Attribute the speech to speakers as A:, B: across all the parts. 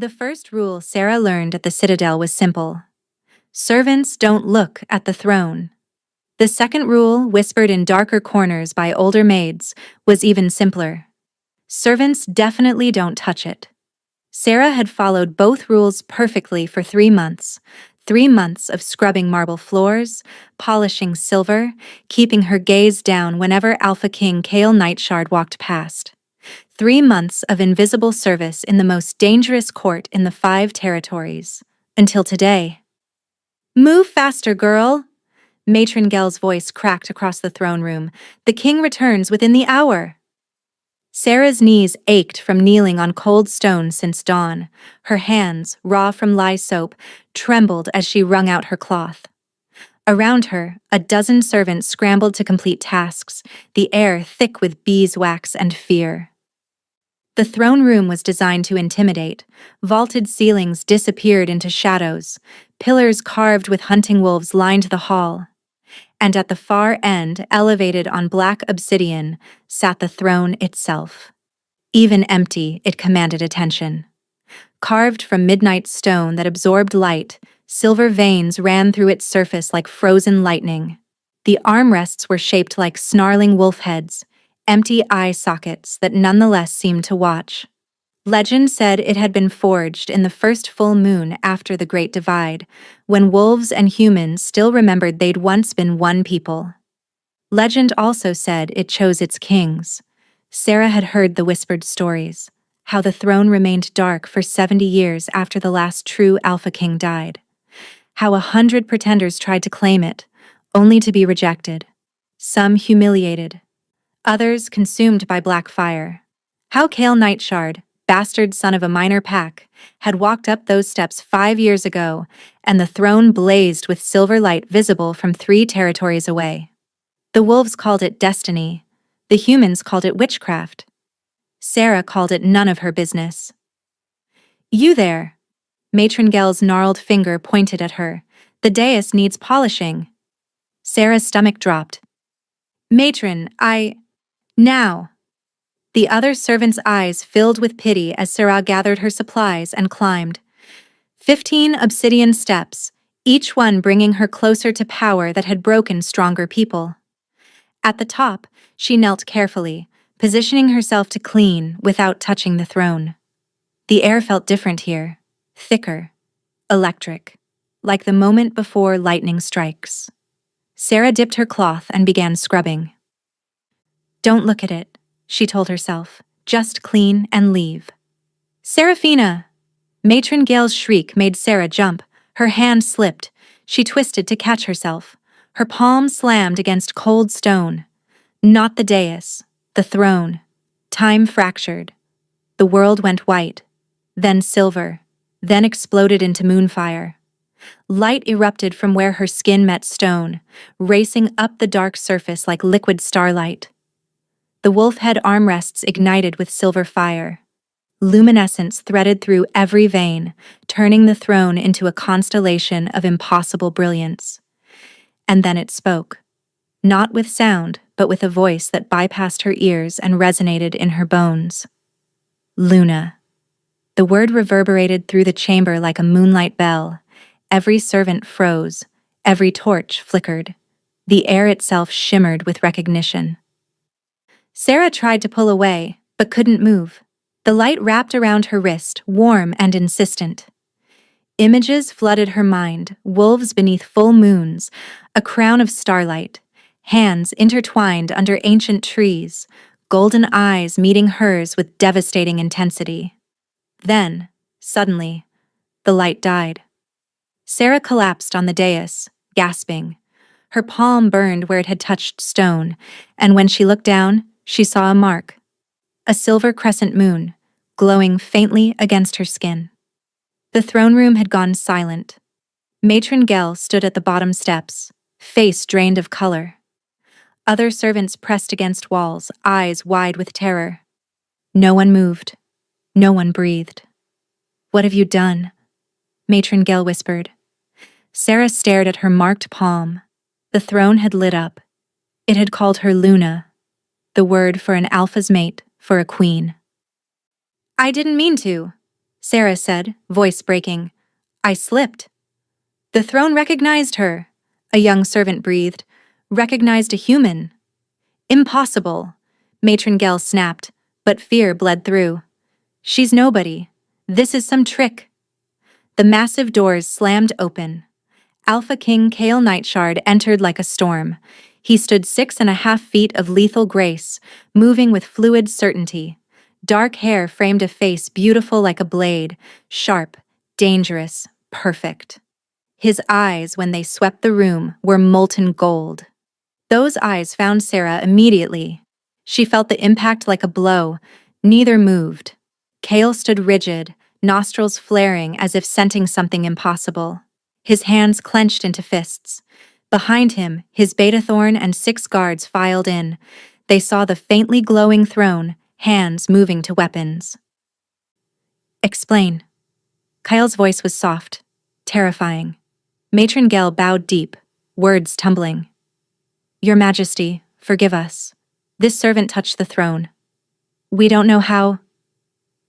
A: The first rule Sarah learned at the Citadel was simple. Servants don't look at the throne. The second rule, whispered in darker corners by older maids, was even simpler. Servants definitely don't touch it. Sarah had followed both rules perfectly for 3 months. 3 months of scrubbing marble floors, polishing silver, keeping her gaze down whenever Alpha King Kale Nightshard walked past. 3 months of invisible service in the most dangerous court in the 5 territories. Until today. Move faster, girl! Matron Gel's voice cracked across the throne room. The king returns within the hour. Sarah's knees ached from kneeling on cold stone since dawn. Her hands, raw from lye soap, trembled as she wrung out her cloth. Around her, a dozen servants scrambled to complete tasks, the air thick with beeswax and fear. The throne room was designed to intimidate. Vaulted ceilings disappeared into shadows. Pillars carved with hunting wolves lined the hall. And at the far end, elevated on black obsidian, sat the throne itself. Even empty, it commanded attention. Carved from midnight stone that absorbed light, silver veins ran through its surface like frozen lightning. The armrests were shaped like snarling wolf heads, empty eye sockets that nonetheless seemed to watch. Legend said it had been forged in the first full moon after the Great Divide, when wolves and humans still remembered they'd once been one people. Legend also said it chose its kings. Sarah had heard the whispered stories, how the throne remained dark for 70 years after the last true Alpha King died. How 100 pretenders tried to claim it, only to be rejected. Some humiliated. Others consumed by black fire. How Kale Nightshard, bastard son of a minor pack, had walked up those steps 5 years ago, and the throne blazed with silver light visible from 3 territories away. The wolves called it destiny. The humans called it witchcraft. Sarah called it none of her business. You there! Matron Gel's gnarled finger pointed at her. The dais needs polishing. Sarah's stomach dropped. Matron, Now! The other servant's eyes filled with pity as Sarah gathered her supplies and climbed. 15 obsidian steps, each one bringing her closer to power that had broken stronger people. At the top, she knelt carefully, positioning herself to clean without touching the throne. The air felt different here, thicker, electric, like the moment before lightning strikes. Sarah dipped her cloth and began scrubbing. Don't look at it, she told herself. Just clean and leave. Seraphina! Matron Gale's shriek made Sarah jump. Her hand slipped. She twisted to catch herself. Her palm slammed against cold stone. Not the dais, the throne. Time fractured. The world went white, then silver, then exploded into moonfire. Light erupted from where her skin met stone, racing up the dark surface like liquid starlight. The wolf head armrests ignited with silver fire. Luminescence threaded through every vein, turning the throne into a constellation of impossible brilliance. And then it spoke. Not with sound, but with a voice that bypassed her ears and resonated in her bones. Luna. The word reverberated through the chamber like a moonlight bell. Every servant froze. Every torch flickered. The air itself shimmered with recognition. Sarah tried to pull away, but couldn't move. The light wrapped around her wrist, warm and insistent. Images flooded her mind, wolves beneath full moons, a crown of starlight, hands intertwined under ancient trees, golden eyes meeting hers with devastating intensity. Then, suddenly, the light died. Sarah collapsed on the dais, gasping. Her palm burned where it had touched stone, and when she looked down, she saw a mark. A silver crescent moon, glowing faintly against her skin. The throne room had gone silent. Matron Gel stood at the bottom steps, face drained of color. Other servants pressed against walls, eyes wide with terror. No one moved. No one breathed. What have you done? Matron Gel whispered. Sarah stared at her marked palm. The throne had lit up. It had called her Luna, the word for an alpha's mate for a queen. I didn't mean to, Sarah said, voice breaking. I slipped. The throne recognized her, a young servant breathed. Recognized a human. Impossible, Matron Gell snapped, but fear bled through. She's nobody. This is some trick. The massive doors slammed open. Alpha King Kale Nightshard entered like a storm. He stood 6.5 feet of lethal grace, moving with fluid certainty. Dark hair framed a face beautiful like a blade, sharp, dangerous, perfect. His eyes, when they swept the room, were molten gold. Those eyes found Sarah immediately. She felt the impact like a blow. Neither moved. Kale stood rigid, nostrils flaring as if scenting something impossible. His hands clenched into fists. Behind him, his beta-thorn and 6 guards filed in. They saw the faintly glowing throne, hands moving to weapons. Explain. Kyle's voice was soft, terrifying. Matron Gell bowed deep, words tumbling. Your Majesty, forgive us. This servant touched the throne. We don't know how.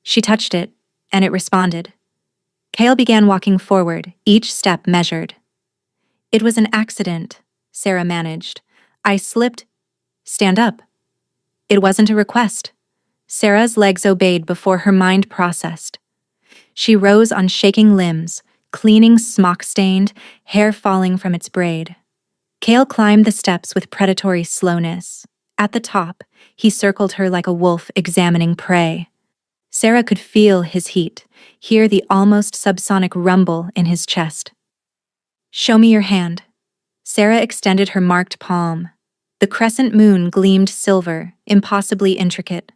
A: She touched it, and it responded. Kale began walking forward, each step measured. It was an accident, Sarah managed. I slipped. Stand up. It wasn't a request. Sarah's legs obeyed before her mind processed. She rose on shaking limbs, cleaning smock-stained, hair falling from its braid. Kale climbed the steps with predatory slowness. At the top, he circled her like a wolf examining prey. Sarah could feel his heat, hear the almost subsonic rumble in his chest. Show me your hand. Sarah extended her marked palm. The crescent moon gleamed silver, impossibly intricate.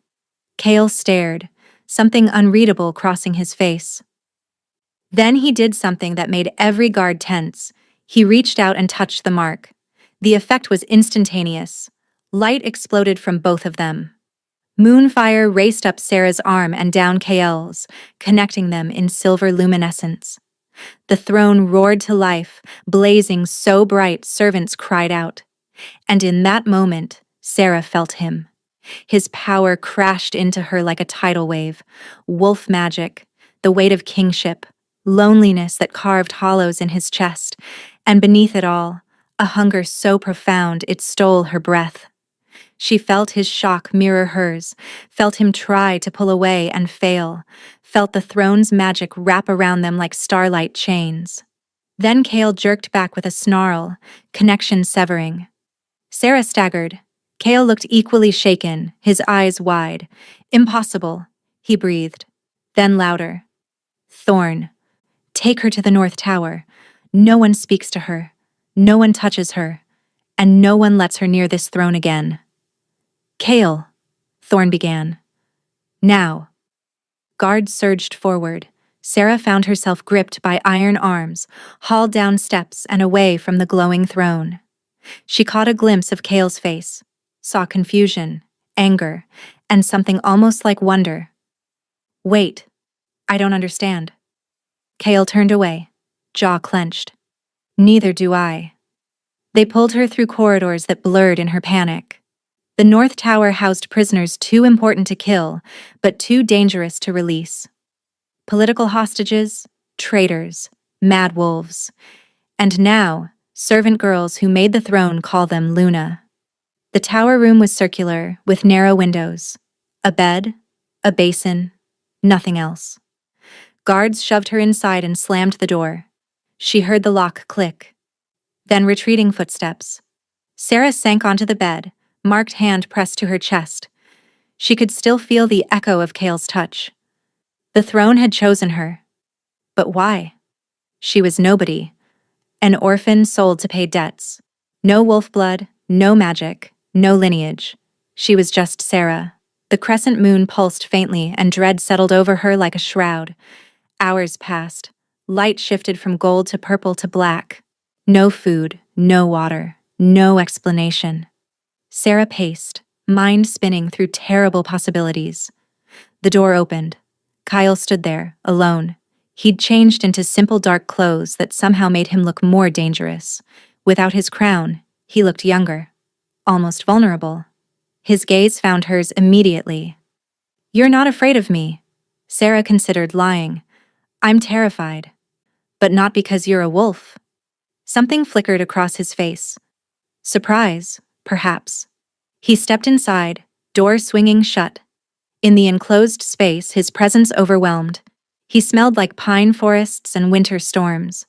A: Kale stared, something unreadable crossing his face. Then he did something that made every guard tense. He reached out and touched the mark. The effect was instantaneous. Light exploded from both of them. Moonfire raced up Sarah's arm and down Kale's, connecting them in silver luminescence. The throne roared to life, blazing so bright servants cried out. And in that moment, Sarah felt him. His power crashed into her like a tidal wave. Wolf magic, the weight of kingship, loneliness that carved hollows in his chest, and beneath it all, a hunger so profound it stole her breath. She felt his shock mirror hers, felt him try to pull away and fail, felt the throne's magic wrap around them like starlight chains. Then Kale jerked back with a snarl, connection severing. Sarah staggered. Kale looked equally shaken, his eyes wide. Impossible, he breathed. Then louder. Thorn. Take her to the North Tower. No one speaks to her. No one touches her. And no one lets her near this throne again. Kale, Thorn began. Now. Guards surged forward. Sarah found herself gripped by iron arms, hauled down steps and away from the glowing throne. She caught a glimpse of Kale's face, saw confusion, anger, and something almost like wonder. Wait, I don't understand. Kale turned away, jaw clenched. Neither do I. They pulled her through corridors that blurred in her panic. The North Tower housed prisoners too important to kill, but too dangerous to release. Political hostages, traitors, mad wolves. And now, servant girls who made the throne call them Luna. The tower room was circular, with narrow windows. A bed, a basin, nothing else. Guards shoved her inside and slammed the door. She heard the lock click. Then retreating footsteps. Sarah sank onto the bed, marked hand pressed to her chest. She could still feel the echo of Kale's touch. The throne had chosen her. But why? She was nobody. An orphan sold to pay debts. No wolf blood, no magic, no lineage. She was just Sarah. The crescent moon pulsed faintly and dread settled over her like a shroud. Hours passed. Light shifted from gold to purple to black. No food, no water, no explanation. Sarah paced, mind spinning through terrible possibilities. The door opened. Kyle stood there, alone. He'd changed into simple dark clothes that somehow made him look more dangerous. Without his crown, he looked younger, almost vulnerable. His gaze found hers immediately. You're not afraid of me. Sarah considered lying. I'm terrified. But not because you're a wolf. Something flickered across his face. Surprise, perhaps. He stepped inside, door swinging shut. In the enclosed space, his presence overwhelmed. He smelled like pine forests and winter storms.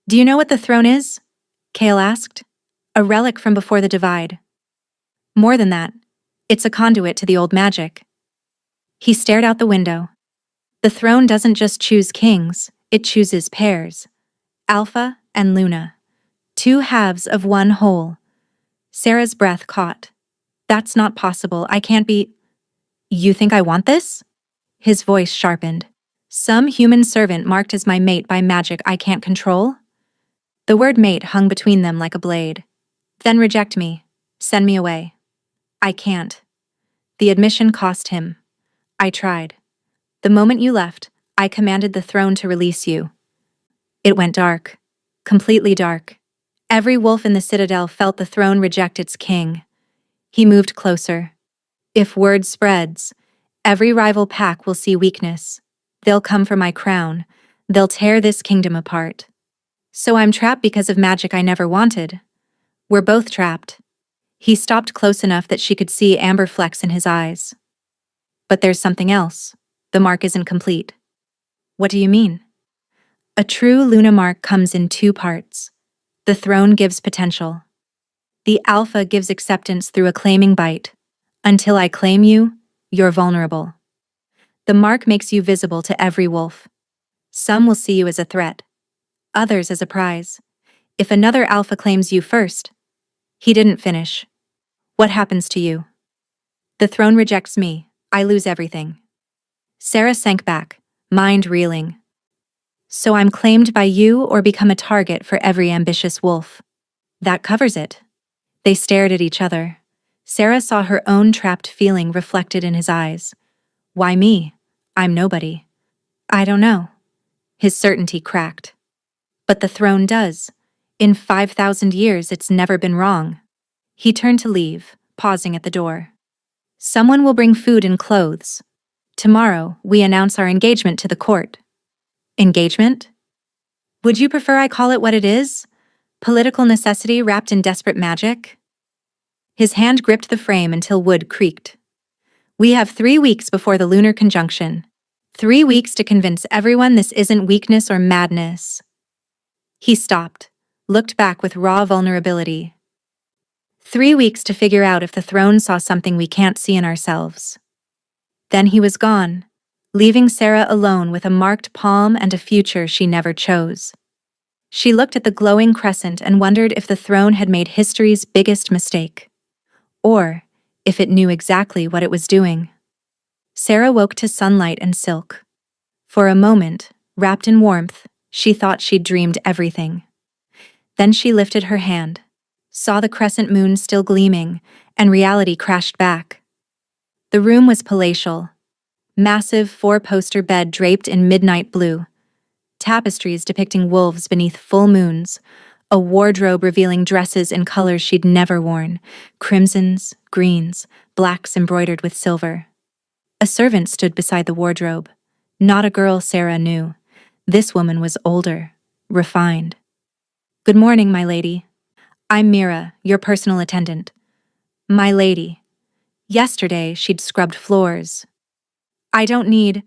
A: Do you know what the throne is? Kale asked. A relic from before the divide. More than that, it's a conduit to the old magic. He stared out the window. The throne doesn't just choose kings, it chooses pairs. Alpha and Luna. Two halves of one whole. Sarah's breath caught. That's not possible, I can't be— You think I want this? His voice sharpened. Some human servant marked as my mate by magic I can't control? The word mate hung between them like a blade. Then reject me. Send me away. I can't. The admission cost him. I tried. The moment you left, I commanded the throne to release you. It went dark. Completely dark. Every wolf in the citadel felt the throne reject its king. He moved closer. If word spreads, every rival pack will see weakness. They'll come for my crown. They'll tear this kingdom apart. So I'm trapped because of magic I never wanted. We're both trapped. He stopped close enough that she could see amber flecks in his eyes. But there's something else. The mark isn't complete. What do you mean? A true Luna mark comes in two parts. The throne gives potential. The alpha gives acceptance through a claiming bite. Until I claim you, you're vulnerable. The mark makes you visible to every wolf. Some will see you as a threat. Others as a prize. If another alpha claims you first— He didn't finish. What happens to you? The throne rejects me. I lose everything. Sarah sank back, mind reeling. So I'm claimed by you or become a target for every ambitious wolf. That covers it. They stared at each other. Sarah saw her own trapped feeling reflected in his eyes. Why me? I'm nobody. I don't know. His certainty cracked. But the throne does. In 5,000 years, it's never been wrong. He turned to leave, pausing at the door. Someone will bring food and clothes. Tomorrow, we announce our engagement to the court. Engagement? Would you prefer I call it what it is? Political necessity wrapped in desperate magic? His hand gripped the frame until wood creaked. We have 3 weeks before the lunar conjunction. 3 weeks to convince everyone this isn't weakness or madness. He stopped, looked back with raw vulnerability. 3 weeks to figure out if the throne saw something we can't see in ourselves. Then he was gone, leaving Sarah alone with a marked palm and a future she never chose. She looked at the glowing crescent and wondered if the throne had made history's biggest mistake. Or if it knew exactly what it was doing. Sarah woke to sunlight and silk. For a moment, wrapped in warmth, she thought she'd dreamed everything. Then she lifted her hand, saw the crescent moon still gleaming, and reality crashed back. The room was palatial. Massive 4-poster bed draped in midnight blue. Tapestries depicting wolves beneath full moons. A wardrobe revealing dresses in colors she'd never worn. Crimsons, greens, blacks embroidered with silver. A servant stood beside the wardrobe. Not a girl Sarah knew. This woman was older, refined. Good morning, my lady. I'm Mira, your personal attendant. My lady. Yesterday, she'd scrubbed floors. I don't need—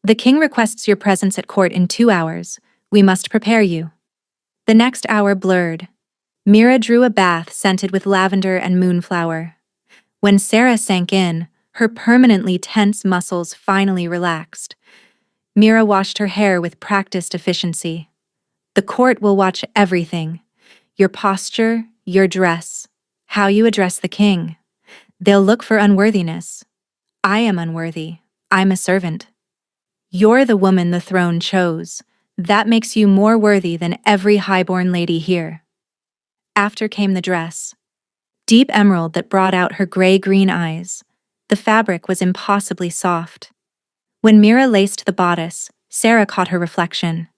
A: The king requests your presence at court in 2 hours. We must prepare you. The next hour blurred. Mira drew a bath scented with lavender and moonflower. When Sarah sank in, her permanently tense muscles finally relaxed. Mira washed her hair with practiced efficiency. The court will watch everything. Your posture, your dress, how you address the king. They'll look for unworthiness. I am unworthy. I'm a servant. You're the woman the throne chose. That makes you more worthy than every highborn lady here. After came the dress. Deep emerald that brought out her gray-green eyes. The fabric was impossibly soft. When Mira laced the bodice, Sarah caught her reflection.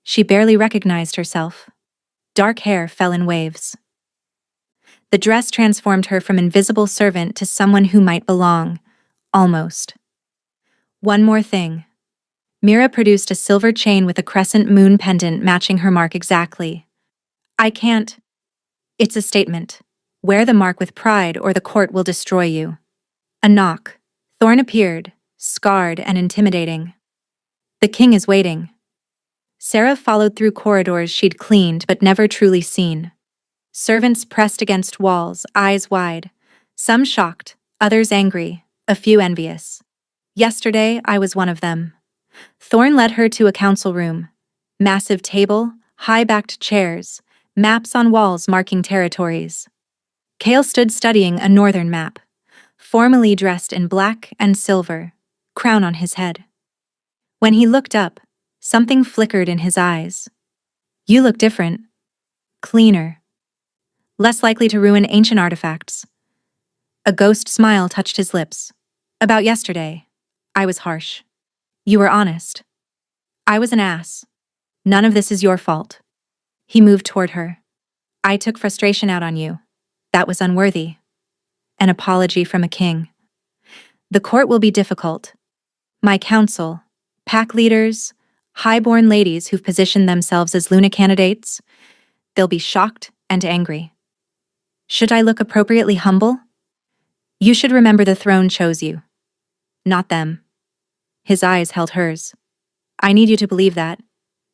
A: She barely recognized herself. Dark hair fell in waves. The dress transformed her from invisible servant to someone who might belong. Almost. One more thing. Mira produced a silver chain with a crescent moon pendant matching her mark exactly. I can't. It's a statement. Wear the mark with pride or the court will destroy you. A knock. Thorn appeared, scarred and intimidating. The king is waiting. Sarah followed through corridors she'd cleaned but never truly seen. Servants pressed against walls, eyes wide. Some shocked, others angry, a few envious. Yesterday, I was one of them. Thorn led her to a council room. Massive table, high-backed chairs, maps on walls marking territories. Kale stood studying a northern map, formally dressed in black and silver, crown on his head. When he looked up, something flickered in his eyes. You look different. Cleaner. Less likely to ruin ancient artifacts. A ghost smile touched his lips. About yesterday, I was harsh. You were honest. I was an ass. None of this is your fault. He moved toward her. I took frustration out on you. That was unworthy. An apology from a king. The court will be difficult. My council, pack leaders, high-born ladies who've positioned themselves as Luna candidates, they'll be shocked and angry. Should I look appropriately humble? You should remember the throne chose you. Not them. His eyes held hers. I need you to believe that,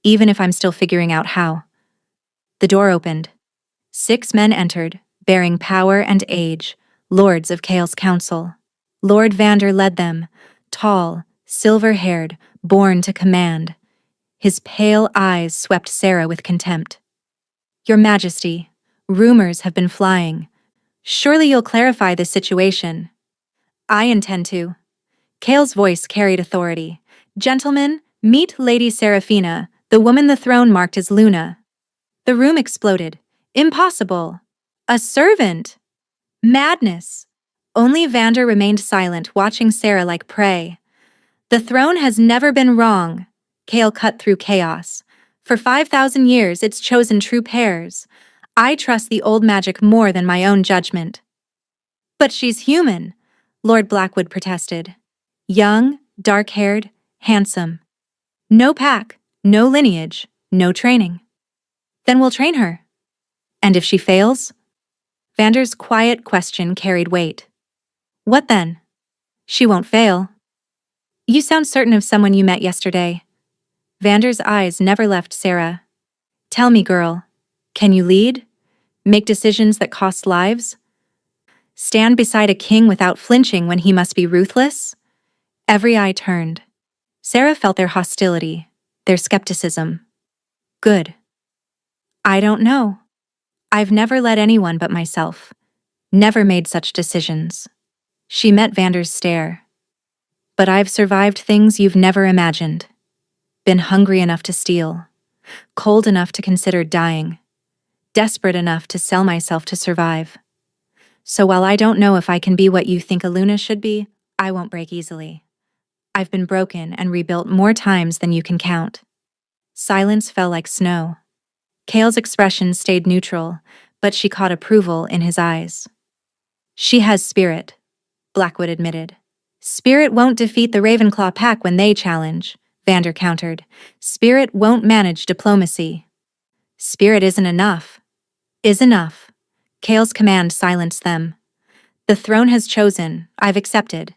A: even if I'm still figuring out how. The door opened. 6 men entered, bearing power and age, lords of Kale's council. Lord Vander led them, tall, silver-haired, born to command. His pale eyes swept Sarah with contempt. Your Majesty, rumors have been flying. Surely you'll clarify this situation. I intend to. Kale's voice carried authority. Gentlemen, meet Lady Seraphina, the woman the throne marked as Luna. The room exploded. Impossible. A servant. Madness. Only Vander remained silent, watching Sarah like prey. The throne has never been wrong. Kale cut through chaos. For 5,000 years, it's chosen true pairs. I trust the old magic more than my own judgment. But she's human, Lord Blackwood protested. Young, dark-haired, handsome. No pack, no lineage, no training. Then we'll train her. And if she fails? Vander's quiet question carried weight. What then? She won't fail. You sound certain of someone you met yesterday. Vander's eyes never left Sarah. Tell me, girl, can you lead? Make decisions that cost lives? Stand beside a king without flinching when he must be ruthless? Every eye turned. Sarah felt their hostility, their skepticism. Good. I don't know. I've never led anyone but myself. Never made such decisions. She met Vander's stare. But I've survived things you've never imagined. Been hungry enough to steal. Cold enough to consider dying. Desperate enough to sell myself to survive. So while I don't know if I can be what you think a Luna should be, I won't break easily. I've been broken and rebuilt more times than you can count. Silence fell like snow. Kale's expression stayed neutral, but she caught approval in his eyes. She has spirit, Blackwood admitted. Spirit won't defeat the Ravenclaw pack when they challenge, Vander countered. Spirit won't manage diplomacy. Spirit isn't enough. Is enough. Kale's command silenced them. The throne has chosen, I've accepted.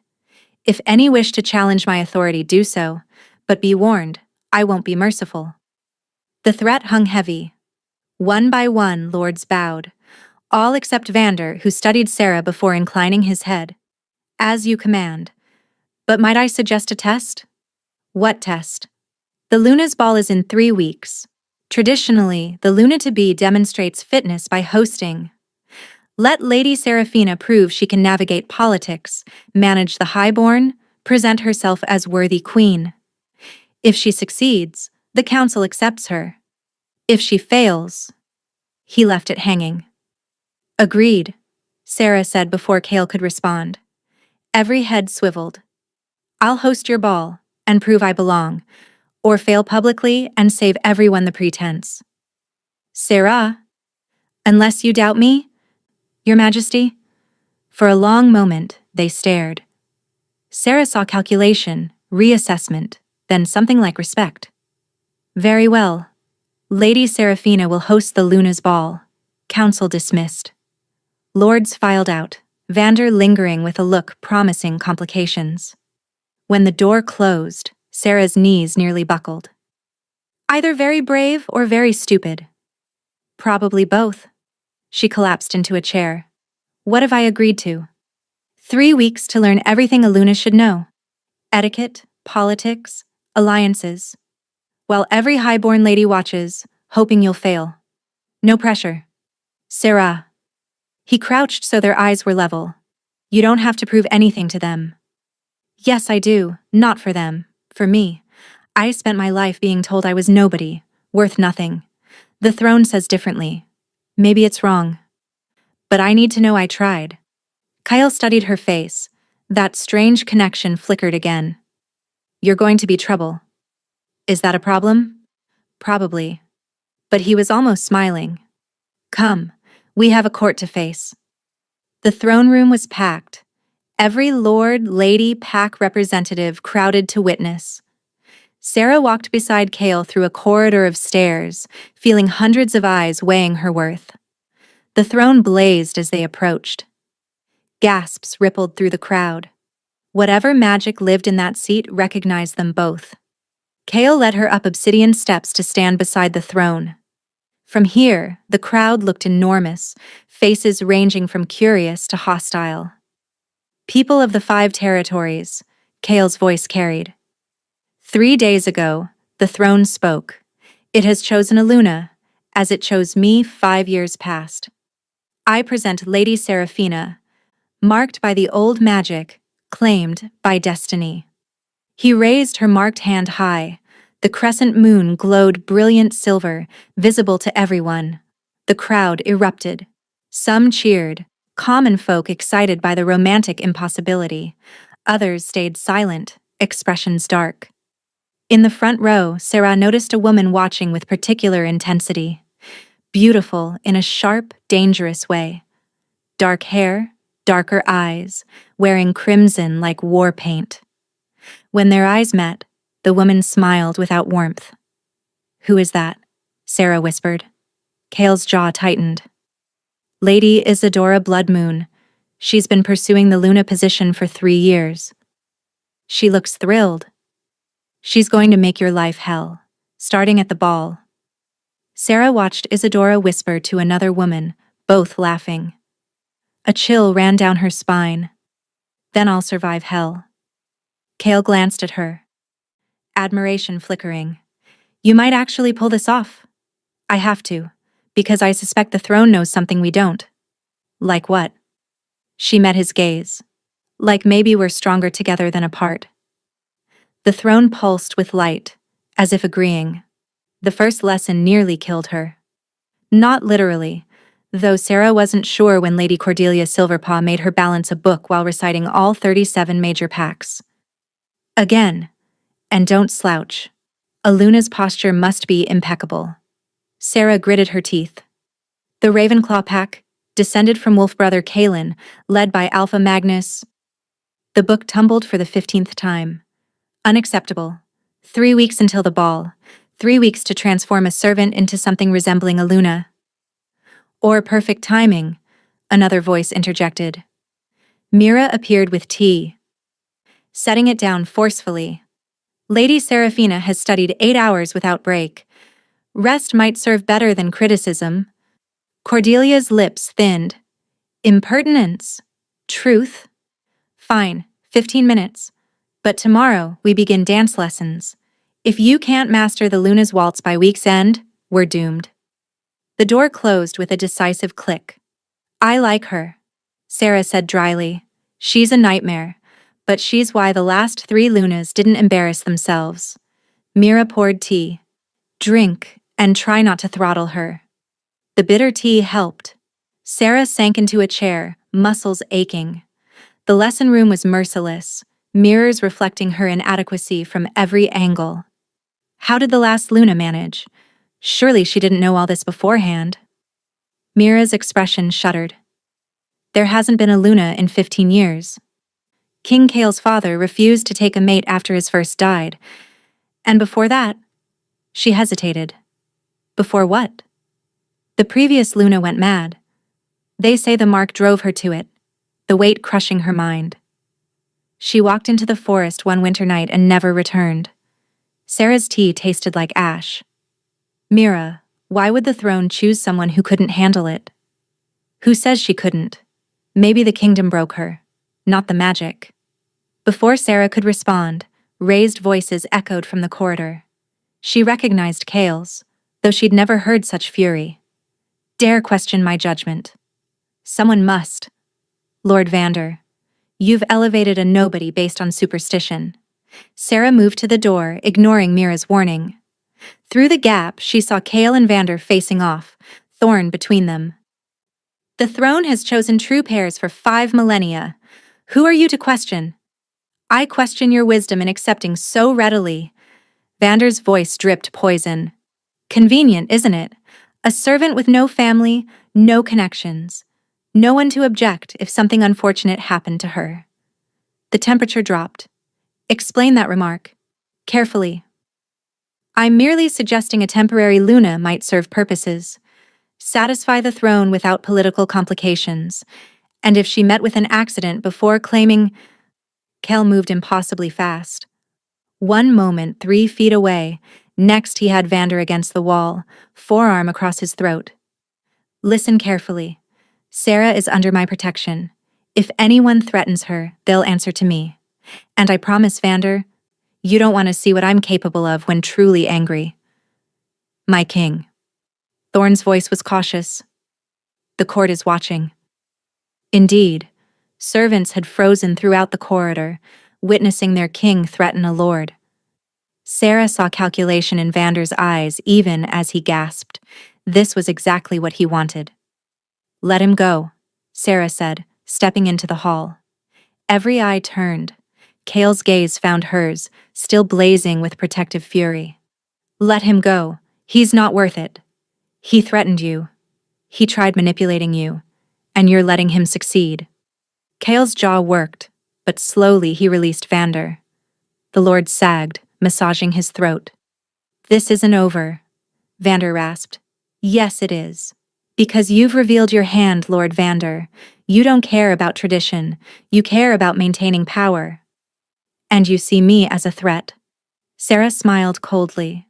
A: If any wish to challenge my authority, do so, but be warned, I won't be merciful. The threat hung heavy. One by one, lords bowed, all except Vander, who studied Sarah before inclining his head. As you command. But might I suggest a test? What test? The Luna's ball is in 3 weeks. Traditionally, the Luna-to-be demonstrates fitness by hosting. Let Lady Seraphina prove she can navigate politics, manage the highborn, present herself as worthy queen. If she succeeds, the council accepts her. If she fails, he left it hanging. Agreed, Sarah said before Kale could respond. Every head swiveled. I'll host your ball and prove I belong, or fail publicly and save everyone the pretense. Sarah, unless you doubt me, Your Majesty? For a long moment, they stared. Sarah saw calculation, reassessment. Then something like respect. Very well. Lady Seraphina will host the Luna's ball. Council dismissed. Lords filed out, Vander lingering with a look promising complications. When the door closed, Sarah's knees nearly buckled. Either very brave or very stupid. Probably both. She collapsed into a chair. What have I agreed to? 3 weeks to learn everything a Luna should know. Etiquette, politics, alliances. While every highborn lady watches, hoping you'll fail. No pressure. Sarah. He crouched so their eyes were level. You don't have to prove anything to them. Yes, I do. Not for them. For me. I spent my life being told I was nobody, worth nothing. The throne says differently. Maybe it's wrong. But I need to know I tried. Kyle studied her face. That strange connection flickered again. You're going to be trouble. Is that a problem? Probably. But he was almost smiling. Come, we have a court to face. The throne room was packed. Every lord, lady, pack representative crowded to witness. Sarah walked beside Kale through a corridor of stairs, feeling hundreds of eyes weighing her worth. The throne blazed as they approached. Gasps rippled through the crowd. Whatever magic lived in that seat recognized them both. Kale led her up obsidian steps to stand beside the throne. From here, the crowd looked enormous, faces ranging from curious to hostile. People of the 5 territories, Kale's voice carried. 3 days ago, the throne spoke. It has chosen a Luna, as it chose me 5 years past. I present Lady Seraphina, marked by the old magic, claimed by destiny. He raised her marked hand high. The crescent moon glowed brilliant silver, visible to everyone. The crowd erupted. Some cheered, common folk excited by the romantic impossibility. Others stayed silent, expressions dark. In the front row, Sarah noticed a woman watching with particular intensity. Beautiful in a sharp, dangerous way. Dark hair, darker eyes, wearing crimson like war paint. When their eyes met, the woman smiled without warmth. Who is that? Sarah whispered. Kale's jaw tightened. Lady Isadora Bloodmoon. She's been pursuing the Luna position for 3 years. She looks thrilled. She's going to make your life hell, starting at the ball. Sarah watched Isadora whisper to another woman, both laughing. A chill ran down her spine. Then I'll survive hell. Kale glanced at her. Admiration flickering. You might actually pull this off. I have to, because I suspect the throne knows something we don't. Like what? She met his gaze. Like maybe we're stronger together than apart. The throne pulsed with light, as if agreeing. The first lesson nearly killed her. Not literally, though Sarah wasn't sure when Lady Cordelia Silverpaw made her balance a book while reciting all 37 major pacts. Again, and don't slouch. A Luna's posture must be impeccable. Sarah gritted her teeth. The Ravenclaw pack, descended from wolf brother Kalen, led by Alpha Magnus. The book tumbled for the 15th time. Unacceptable. 3 weeks until the ball. 3 weeks to transform a servant into something resembling a Luna. Or perfect timing, another voice interjected. Mira appeared with tea. Setting it down forcefully. Lady Seraphina has studied 8 hours without break. Rest might serve better than criticism. Cordelia's lips thinned. Impertinence. Truth. Fine, 15 minutes. But tomorrow, we begin dance lessons. If you can't master the Luna's waltz by week's end, we're doomed. The door closed with a decisive click. I like her, Sarah said dryly. She's a nightmare, but she's why the last 3 Lunas didn't embarrass themselves. Mira poured tea. Drink, and try not to throttle her. The bitter tea helped. Sarah sank into a chair, muscles aching. The lesson room was merciless, mirrors reflecting her inadequacy from every angle. How did the last Luna manage? Surely she didn't know all this beforehand. Mira's expression shuddered. There hasn't been a Luna in 15 years. King Kale's father refused to take a mate after his first died, And before that, she hesitated. Before what? The previous Luna went mad. They say the mark drove her to it, the weight crushing her mind. She walked into the forest one winter night and never returned. Sarah's tea tasted like ash. Mira, why would the throne choose someone who couldn't handle it? Who says she couldn't? Maybe the kingdom broke her, not the magic. Before Sarah could respond, raised voices echoed from the corridor. She recognized Kale's, though she'd never heard such fury. Dare question my judgment. Someone must. Lord Vander, you've elevated a nobody based on superstition. Sarah moved to the door, ignoring Mira's warning. Through the gap, she saw Kale and Vander facing off, Thorn between them. The throne has chosen true pairs for 5 millennia. Who are you to question? I question your wisdom in accepting so readily. Vander's voice dripped poison. Convenient, isn't it? A servant with no family, no connections. No one to object if something unfortunate happened to her. The temperature dropped. Explain that remark. Carefully. I'm merely suggesting a temporary Luna might serve purposes. Satisfy the throne without political complications. And if she met with an accident before claiming... Kel moved impossibly fast. One moment 3 feet away, next he had Vander against the wall, forearm across his throat. Listen carefully. Sarah is under my protection. If anyone threatens her, they'll answer to me. And I promise, Vander, you don't want to see what I'm capable of when truly angry. My king. Thorn's voice was cautious. The court is watching. Indeed, servants had frozen throughout the corridor, witnessing their king threaten a lord. Sarah saw calculation in Vander's eyes even as he gasped. This was exactly what he wanted. Let him go, Sarah said, stepping into the hall. Every eye turned. Kale's gaze found hers, still blazing with protective fury. Let him go. He's not worth it. He threatened you. He tried manipulating you, and you're letting him succeed. Kale's jaw worked, but slowly he released Vander. The lord sagged, massaging his throat. This isn't over, Vander rasped. Yes, it is. Because you've revealed your hand, Lord Vander. You don't care about tradition. You care about maintaining power. And you see me as a threat. Sarah smiled coldly.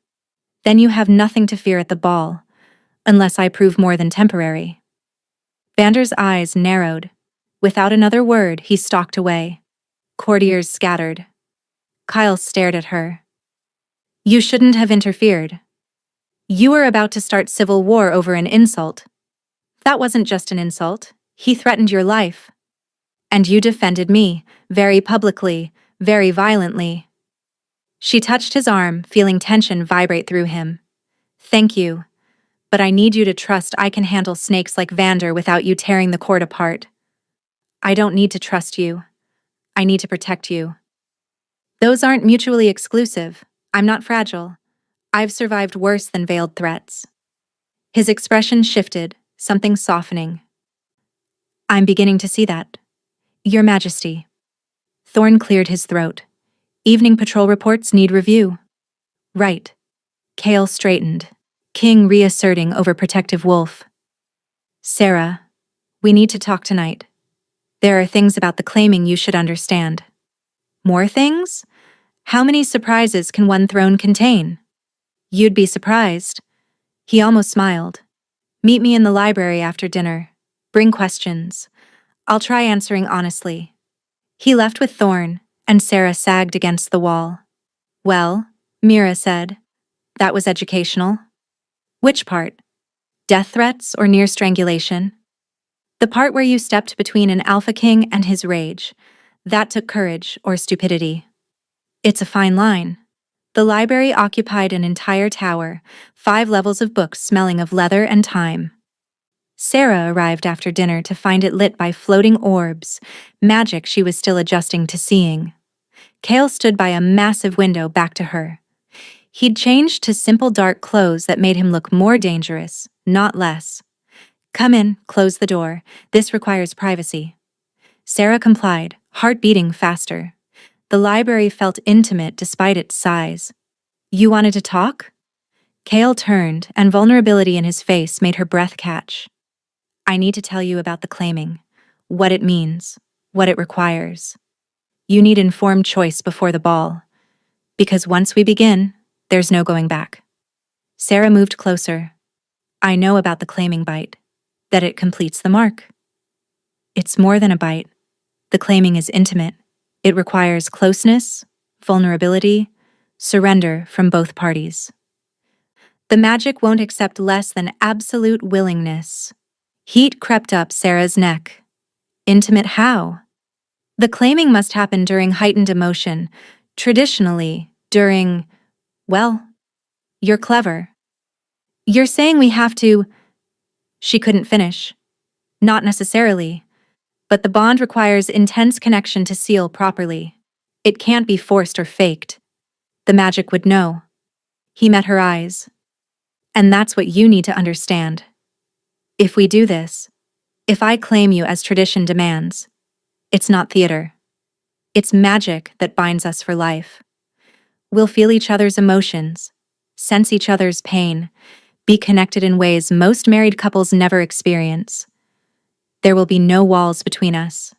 A: Then you have nothing to fear at the ball, unless I prove more than temporary. Vander's eyes narrowed. Without another word, he stalked away. Courtiers scattered. Kyle stared at her. You shouldn't have interfered. You were about to start civil war over an insult. That wasn't just an insult. He threatened your life. And you defended me, very publicly, very violently. She touched his arm, feeling tension vibrate through him. Thank you. But I need you to trust I can handle snakes like Vander without you tearing the court apart. I don't need to trust you. I need to protect you. Those aren't mutually exclusive. I'm not fragile. I've survived worse than veiled threats. His expression shifted, something softening. I'm beginning to see that. Your Majesty. Thorn cleared his throat. Evening patrol reports need review. Right. Kale straightened. King reasserting overprotective wolf. Sarah, we need to talk tonight. There are things about the claiming you should understand. More things? How many surprises can one throne contain? You'd be surprised. He almost smiled. Meet me in the library after dinner. Bring questions. I'll try answering honestly. He left with Thorn, and Sarah sagged against the wall. Well, Mira said, that was educational. Which part? Death threats or near strangulation? The part where you stepped between an alpha king and his rage. That took courage or stupidity. It's a fine line. The library occupied an entire tower, 5 levels of books smelling of leather and time. Sarah arrived after dinner to find it lit by floating orbs, magic she was still adjusting to seeing. Kale stood by a massive window back to her. He'd changed to simple dark clothes that made him look more dangerous, not less. Come in, close the door. This requires privacy. Sarah complied, heart beating faster. The library felt intimate despite its size. You wanted to talk? Kale turned, and vulnerability in his face made her breath catch. I need to tell you about the claiming, what it means, what it requires. You need informed choice before the ball, because once we begin, there's no going back. Sarah moved closer. I know about the claiming bite, that it completes the mark. It's more than a bite. The claiming is intimate. It requires closeness, vulnerability, surrender from both parties. The magic won't accept less than absolute willingness. Heat crept up Sarah's neck. Intimate how? The claiming must happen during heightened emotion, traditionally, during, well, you're clever. You're saying we have to. She couldn't finish. Not necessarily. But the bond requires intense connection to seal properly. It can't be forced or faked. The magic would know. He met her eyes. And that's what you need to understand. If we do this, if I claim you as tradition demands, it's not theater. It's magic that binds us for life. We'll feel each other's emotions, sense each other's pain, be connected in ways most married couples never experience. There will be no walls between us.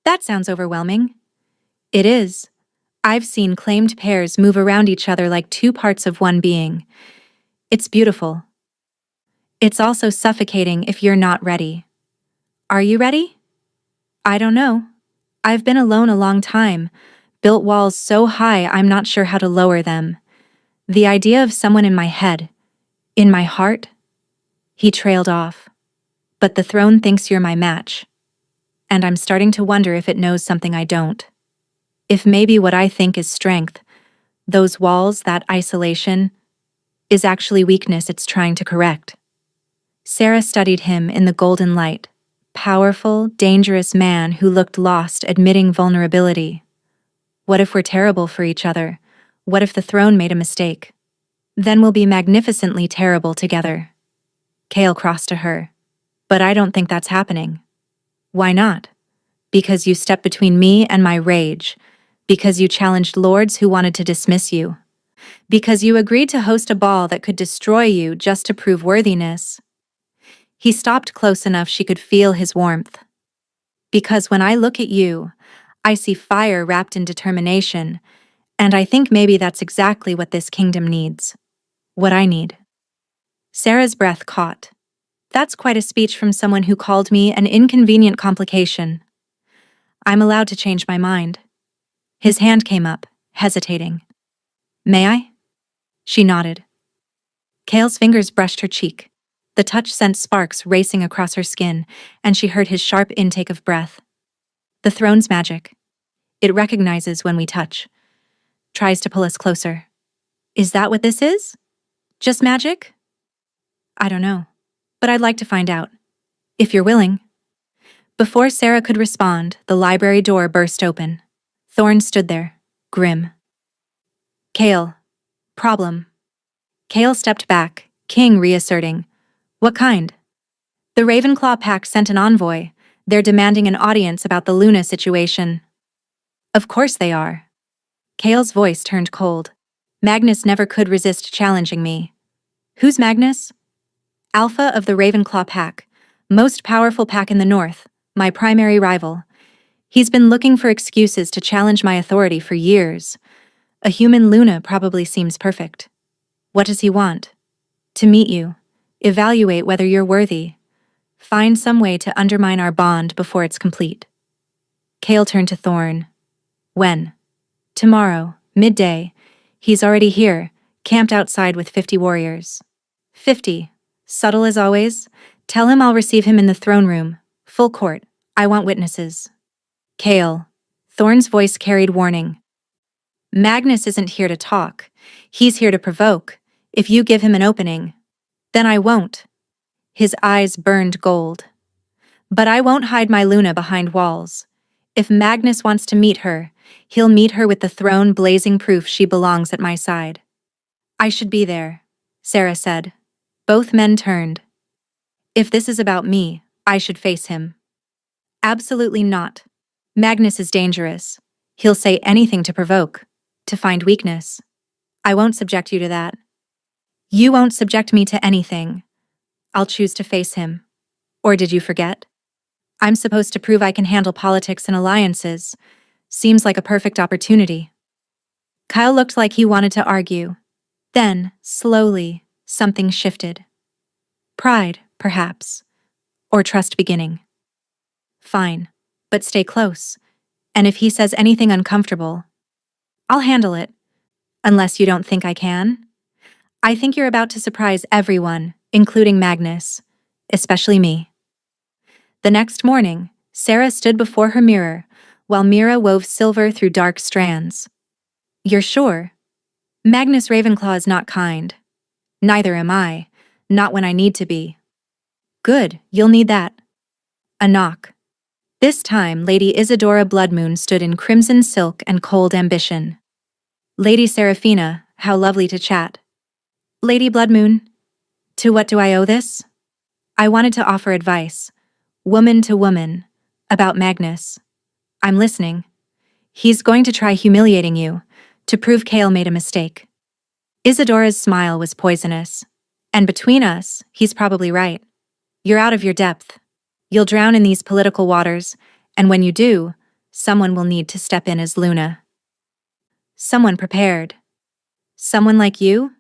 A: That sounds overwhelming. It is. I've seen claimed pairs move around each other like two parts of one being. It's beautiful. It's also suffocating if you're not ready. Are you ready? I don't know. I've been alone a long time, built walls so high I'm not sure how to lower them. The idea of someone in my head, in my heart? He trailed off. But the throne thinks you're my match. And I'm starting to wonder if it knows something I don't. If maybe what I think is strength, those walls, that isolation, is actually weakness it's trying to correct. Sarah studied him in the golden light. Powerful, dangerous man who looked lost, admitting vulnerability. What if we're terrible for each other? What if the throne made a mistake? Then we'll be magnificently terrible together. Kale crossed to her. But I don't think that's happening. Why not? Because you stepped between me and my rage. Because you challenged lords who wanted to dismiss you. Because you agreed to host a ball that could destroy you just to prove worthiness. He stopped close enough she could feel his warmth. Because when I look at you, I see fire wrapped in determination, and I think maybe that's exactly what this kingdom needs. What I need. Sarah's breath caught. That's quite a speech from someone who called me an inconvenient complication. I'm allowed to change my mind. His hand came up, hesitating. May I? She nodded. Kale's fingers brushed her cheek. The touch sent sparks racing across her skin, and she heard his sharp intake of breath. The throne's magic. It recognizes when we touch. Tries to pull us closer. Is that what this is? Just magic? I don't know. But I'd like to find out. If you're willing. Before Sarah could respond, the library door burst open. Thorne stood there, grim. Kale. Problem. Kale stepped back, King reasserting. What kind? The Ravenclaw pack sent an envoy. They're demanding an audience about the Luna situation. Of course they are. Kale's voice turned cold. Magnus never could resist challenging me. Who's Magnus? Alpha of the Ravenclaw pack. Most powerful pack in the North. My primary rival. He's been looking for excuses to challenge my authority for years. A human Luna probably seems perfect. What does he want? To meet you. Evaluate whether you're worthy. Find some way to undermine our bond before it's complete. Kale turned to Thorne. When? Tomorrow, midday. He's already here, camped outside with 50 warriors. 50. Subtle as always. Tell him I'll receive him in the throne room. Full court. I want witnesses. Kale. Thorne's voice carried warning. Magnus isn't here to talk. He's here to provoke. If you give him an opening, then I won't. His eyes burned gold. But I won't hide my Luna behind walls. If Magnus wants to meet her, he'll meet her with the throne blazing proof she belongs at my side. I should be there, Sarah said. Both men turned. If this is about me, I should face him. Absolutely not. Magnus is dangerous. He'll say anything to provoke, to find weakness. I won't subject you to that. You won't subject me to anything. I'll choose to face him. Or did you forget? I'm supposed to prove I can handle politics and alliances. Seems like a perfect opportunity. Kyle looked like he wanted to argue. Then, slowly, something shifted. Pride, perhaps. Or trust beginning. Fine, but stay close. And if he says anything uncomfortable, I'll handle it. Unless you don't think I can? I think you're about to surprise everyone, including Magnus. Especially me. The next morning, Sarah stood before her mirror, while Mira wove silver through dark strands. You're sure? Magnus Ravenclaw is not kind. Neither am I. Not when I need to be. Good, you'll need that. A knock. This time, Lady Isadora Bloodmoon stood in crimson silk and cold ambition. Lady Seraphina, how lovely to chat. Lady Bloodmoon, to what do I owe this? I wanted to offer advice, woman to woman, about Magnus. I'm listening. He's going to try humiliating you, to prove Kale made a mistake. Isadora's smile was poisonous. And between us, he's probably right. You're out of your depth. You'll drown in these political waters, and when you do, someone will need to step in as Luna. Someone prepared. Someone like you?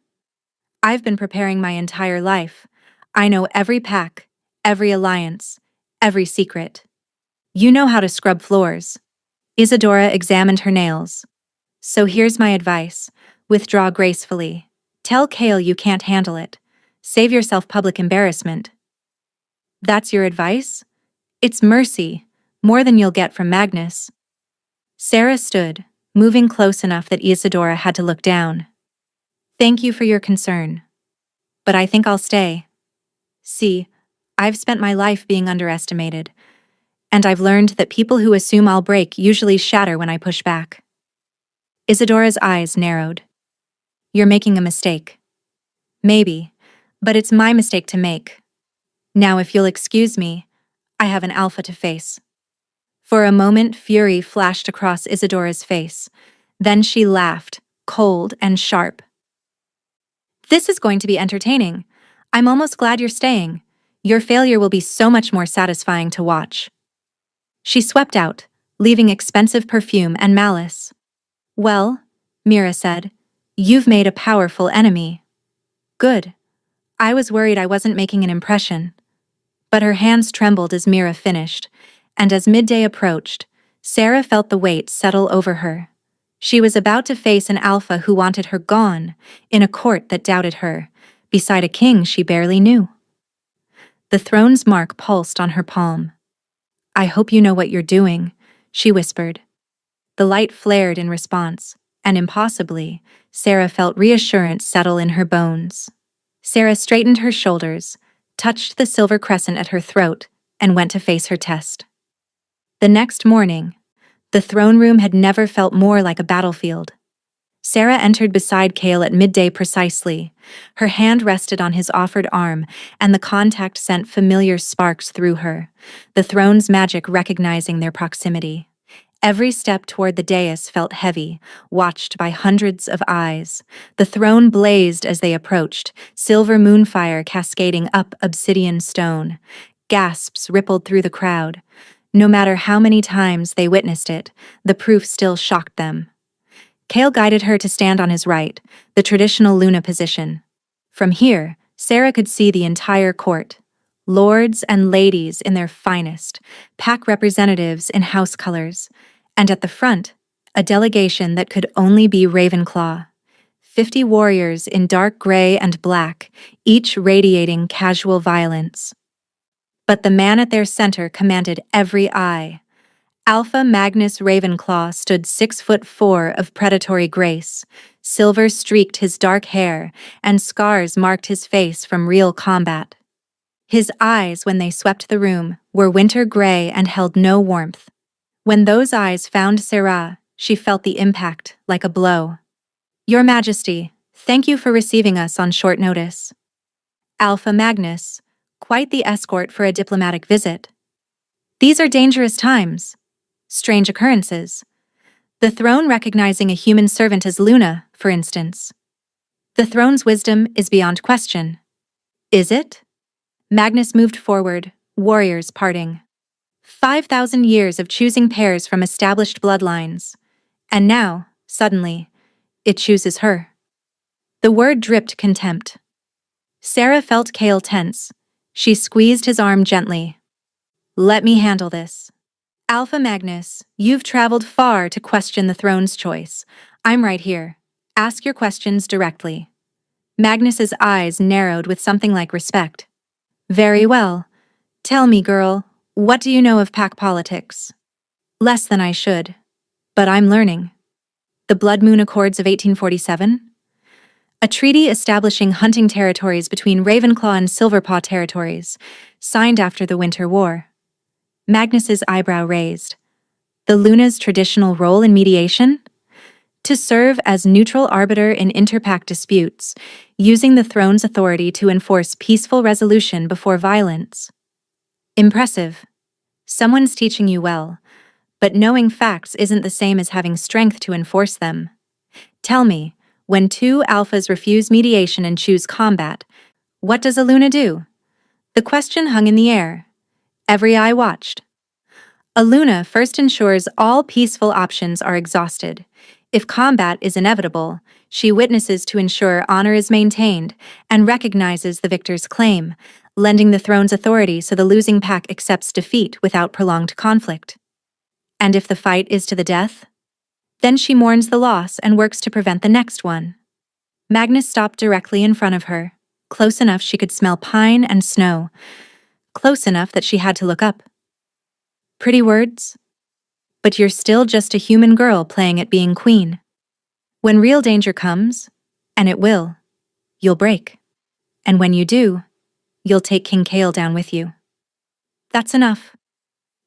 A: I've been preparing my entire life. I know every pack, every alliance, every secret. You know how to scrub floors. Isadora examined her nails. So here's my advice. Withdraw gracefully. Tell Kale you can't handle it. Save yourself public embarrassment. That's your advice? It's mercy, more than you'll get from Magnus. Sarah stood, moving close enough that Isadora had to look down. Thank you for your concern. But I think I'll stay. See, I've spent my life being underestimated, and I've learned that people who assume I'll break usually shatter when I push back. Isadora's eyes narrowed. You're making a mistake. Maybe, but it's my mistake to make. Now if you'll excuse me, I have an alpha to face. For a moment, fury flashed across Isadora's face. Then she laughed, cold and sharp. This is going to be entertaining. I'm almost glad you're staying. Your failure will be so much more satisfying to watch. She swept out, leaving expensive perfume and malice. Well, Mira said, you've made a powerful enemy. Good. I was worried I wasn't making an impression. But her hands trembled as Mira finished, and as midday approached, Sarah felt the weight settle over her. She was about to face an alpha who wanted her gone, in a court that doubted her, beside a king she barely knew. The throne's mark pulsed on her palm. I hope you know what you're doing, she whispered. The light flared in response, and impossibly, Sarah felt reassurance settle in her bones. Sarah straightened her shoulders, touched the silver crescent at her throat, and went to face her test. The next morning, the throne room had never felt more like a battlefield. Sarah entered beside Kale at midday precisely. Her hand rested on his offered arm, and the contact sent familiar sparks through her, the throne's magic recognizing their proximity. Every step toward the dais felt heavy, watched by hundreds of eyes. The throne blazed as they approached, silver moonfire cascading up obsidian stone. Gasps rippled through the crowd. No matter how many times they witnessed it, the proof still shocked them. Kale guided her to stand on his right, the traditional Luna position. From here, Sarah could see the entire court. Lords and ladies in their finest, pack representatives in house colors, and at the front, a delegation that could only be Ravenclaw. 50 warriors in dark gray and black, each radiating casual violence. But the man at their center commanded every eye. Alpha Magnus Ravenclaw stood 6'4" of predatory grace. Silver streaked his dark hair, and scars marked his face from real combat. His eyes, when they swept the room, were winter gray and held no warmth. When those eyes found Sarah, she felt the impact, like a blow. Your Majesty, thank you for receiving us on short notice. Alpha Magnus, quite the escort for a diplomatic visit. These are dangerous times. Strange occurrences. The throne recognizing a human servant as Luna, for instance. The throne's wisdom is beyond question. Is it? Magnus moved forward, warriors parting. 5,000 years of choosing pairs from established bloodlines. And now, suddenly, it chooses her. The word dripped contempt. Sarah felt Kale tense. She squeezed his arm gently. Let me handle this. Alpha Magnus, you've traveled far to question the throne's choice. I'm right here. Ask your questions directly. Magnus's eyes narrowed with something like respect. Very well. Tell me, girl, what do you know of pack politics? Less than I should. But I'm learning. The Blood Moon Accords of 1847? A treaty establishing hunting territories between Ravenclaw and Silverpaw territories, signed after the Winter War. Magnus's eyebrow raised. The Luna's traditional role in mediation? To serve as neutral arbiter in interpack disputes, using the throne's authority to enforce peaceful resolution before violence. Impressive. Someone's teaching you well, but knowing facts isn't the same as having strength to enforce them. Tell me, when two alphas refuse mediation and choose combat, what does a Luna do? The question hung in the air. Every eye watched. A Luna first ensures all peaceful options are exhausted. If combat is inevitable, she witnesses to ensure honor is maintained and recognizes the victor's claim, lending the throne's authority so the losing pack accepts defeat without prolonged conflict. And if the fight is to the death? Then she mourns the loss and works to prevent the next one. Magnus stopped directly in front of her, close enough she could smell pine and snow, close enough that she had to look up. Pretty words? But you're still just a human girl playing at being queen. When real danger comes, and it will, you'll break. And when you do, you'll take King Kale down with you. That's enough.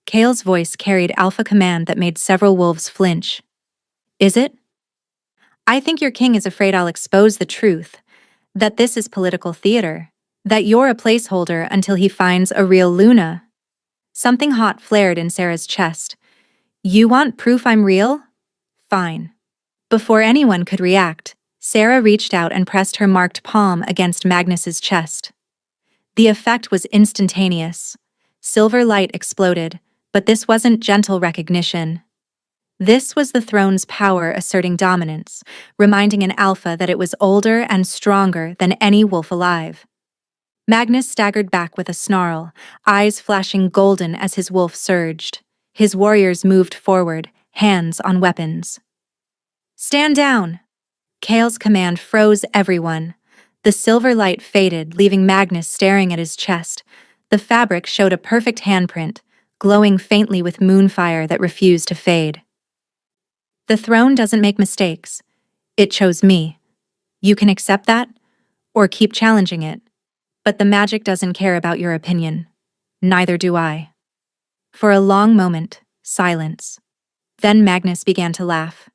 A: Kale's voice carried alpha command that made several wolves flinch. Is it? I think your king is afraid I'll expose the truth, that this is political theater, that you're a placeholder until he finds a real Luna. Something hot flared in Sarah's chest. You want proof I'm real? Fine. Before anyone could react, Sarah reached out and pressed her marked palm against Magnus's chest. The effect was instantaneous. Silver light exploded, but this wasn't gentle recognition. This was the throne's power asserting dominance, reminding an alpha that it was older and stronger than any wolf alive. Magnus staggered back with a snarl, eyes flashing golden as his wolf surged. His warriors moved forward, hands on weapons. Stand down! Kale's command froze everyone. The silver light faded, leaving Magnus staring at his chest. The fabric showed a perfect handprint, glowing faintly with moonfire that refused to fade. The throne doesn't make mistakes. It chose me. You can accept that, or keep challenging it. But the magic doesn't care about your opinion. Neither do I. For a long moment, silence. Then Magnus began to laugh.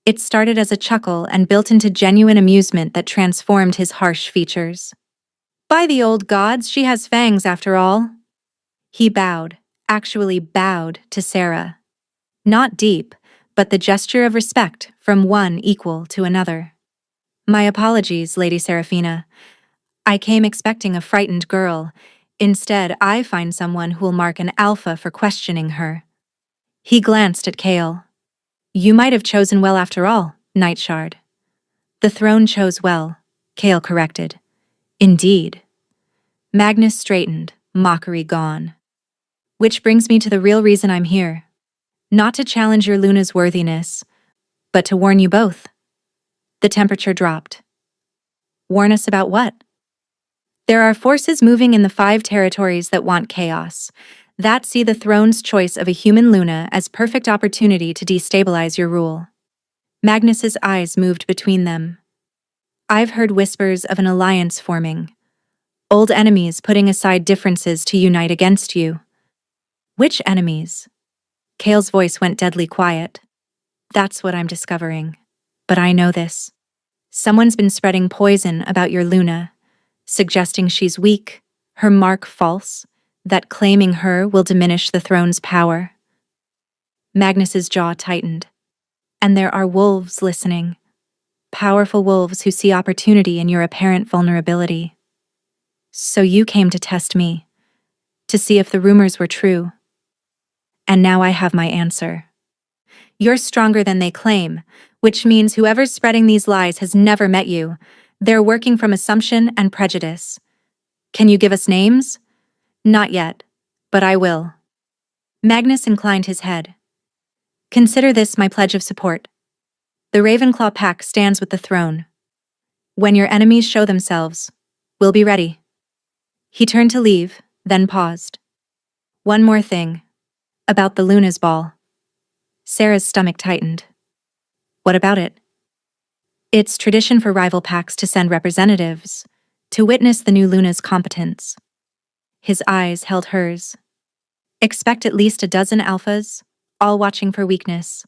A: It started as a chuckle and built into genuine amusement that transformed his harsh features. By the old gods, she has fangs after all. He bowed, actually bowed to Sarah. Not deep, but the gesture of respect from one equal to another. My apologies, Lady Seraphina. I came expecting a frightened girl. Instead, I find someone who'll mark an alpha for questioning her. He glanced at Kale. You might have chosen well after all, Nightshard. The throne chose well, Kale corrected. Indeed. Magnus straightened, mockery gone. Which brings me to the real reason I'm here. Not to challenge your Luna's worthiness, but to warn you both. The temperature dropped. Warn us about what? There are forces moving in the 5 territories that want chaos, that see the throne's choice of a human Luna as perfect opportunity to destabilize your rule. Magnus's eyes moved between them. I've heard whispers of an alliance forming. Old enemies putting aside differences to unite against you. Which enemies? Kale's voice went deadly quiet. That's what I'm discovering. But I know this. Someone's been spreading poison about your Luna, suggesting she's weak, her mark false, that claiming her will diminish the throne's power. Magnus's jaw tightened. And there are wolves listening. Powerful wolves who see opportunity in your apparent vulnerability. So you came to test me, to see if the rumors were true. And now I have my answer. You're stronger than they claim, which means whoever's spreading these lies has never met you. They're working from assumption and prejudice. Can you give us names? Not yet, but I will. Magnus inclined his head. Consider this my pledge of support. The Ravenclaw pack stands with the throne. When your enemies show themselves, we'll be ready. He turned to leave, then paused. One more thing. About the Luna's ball. Sarah's stomach tightened. What about it? It's tradition for rival packs to send representatives to witness the new Luna's competence. His eyes held hers. Expect at least a dozen alphas, all watching for weakness.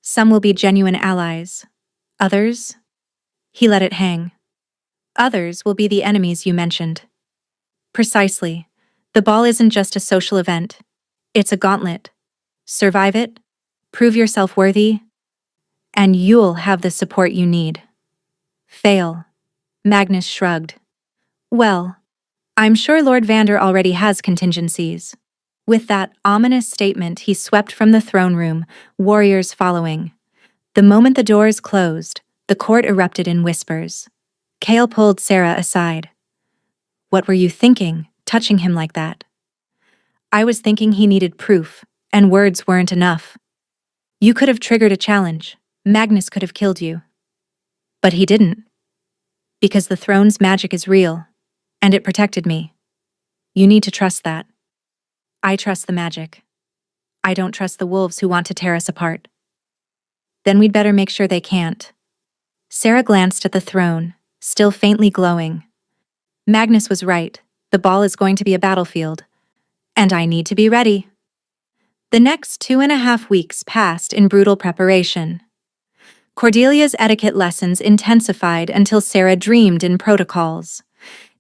A: Some will be genuine allies. Others? He let it hang. Others will be the enemies you mentioned. Precisely. The ball isn't just a social event. It's a gauntlet. Survive it, prove yourself worthy, and you'll have the support you need. Fail. Magnus shrugged. Well, I'm sure Lord Vander already has contingencies. With that ominous statement, he swept from the throne room, warriors following. The moment the doors closed, the court erupted in whispers. Kale pulled Sarah aside. What were you thinking, touching him like that? I was thinking he needed proof, and words weren't enough. You could have triggered a challenge. Magnus could have killed you. But he didn't. Because the throne's magic is real, and it protected me. You need to trust that. I trust the magic. I don't trust the wolves who want to tear us apart. Then we'd better make sure they can't. Sarah glanced at the throne, still faintly glowing. Magnus was right. The ball is going to be a battlefield. And I need to be ready. The next 2.5 weeks passed in brutal preparation. Cordelia's etiquette lessons intensified until Sarah dreamed in protocols.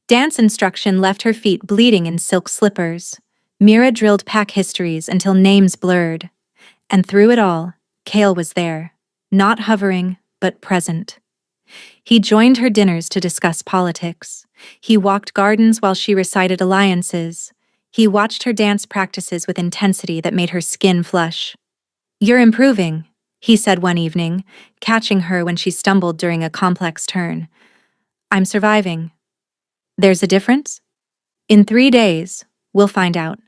A: Dance instruction left her feet bleeding in silk slippers. Mira drilled pack histories until names blurred. And through it all, Kale was there, not hovering, but present. He joined her dinners to discuss politics. He walked gardens while she recited alliances. He watched her dance practices with intensity that made her skin flush. You're improving, he said one evening, catching her when she stumbled during a complex turn. I'm surviving. There's a difference? In 3 days, we'll find out.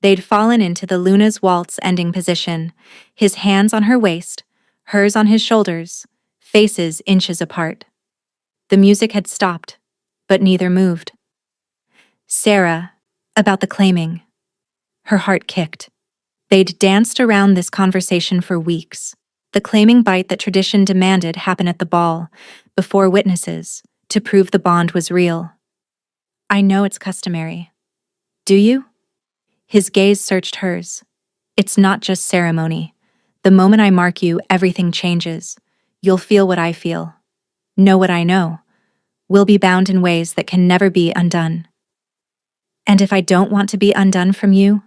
A: They'd fallen into the Luna's waltz ending position, his hands on her waist, hers on his shoulders, faces inches apart. The music had stopped, but neither moved. Sarah, about the claiming. Her heart kicked. They'd danced around this conversation for weeks. The claiming bite that tradition demanded happen at the ball, before witnesses, to prove the bond was real. I know it's customary. Do you? His gaze searched hers. It's not just ceremony. The moment I mark you, everything changes. You'll feel what I feel. Know what I know. We'll be bound in ways that can never be undone. And if I don't want to be undone from you?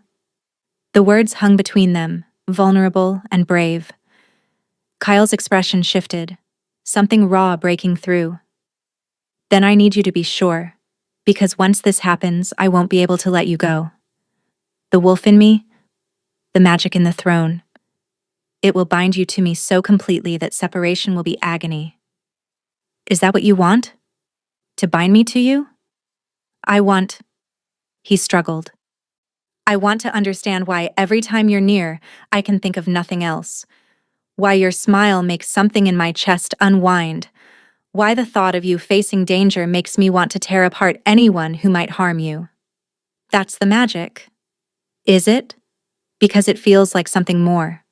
A: The words hung between them, vulnerable and brave. Kyle's expression shifted, something raw breaking through. Then I need you to be sure, because once this happens, I won't be able to let you go. The wolf in me, the magic in the throne. It will bind you to me so completely that separation will be agony. Is that what you want? To bind me to you? I want... He struggled. I want to understand why every time you're near, I can think of nothing else. Why your smile makes something in my chest unwind. Why the thought of you facing danger makes me want to tear apart anyone who might harm you. That's the magic. Is it? Because it feels like something more.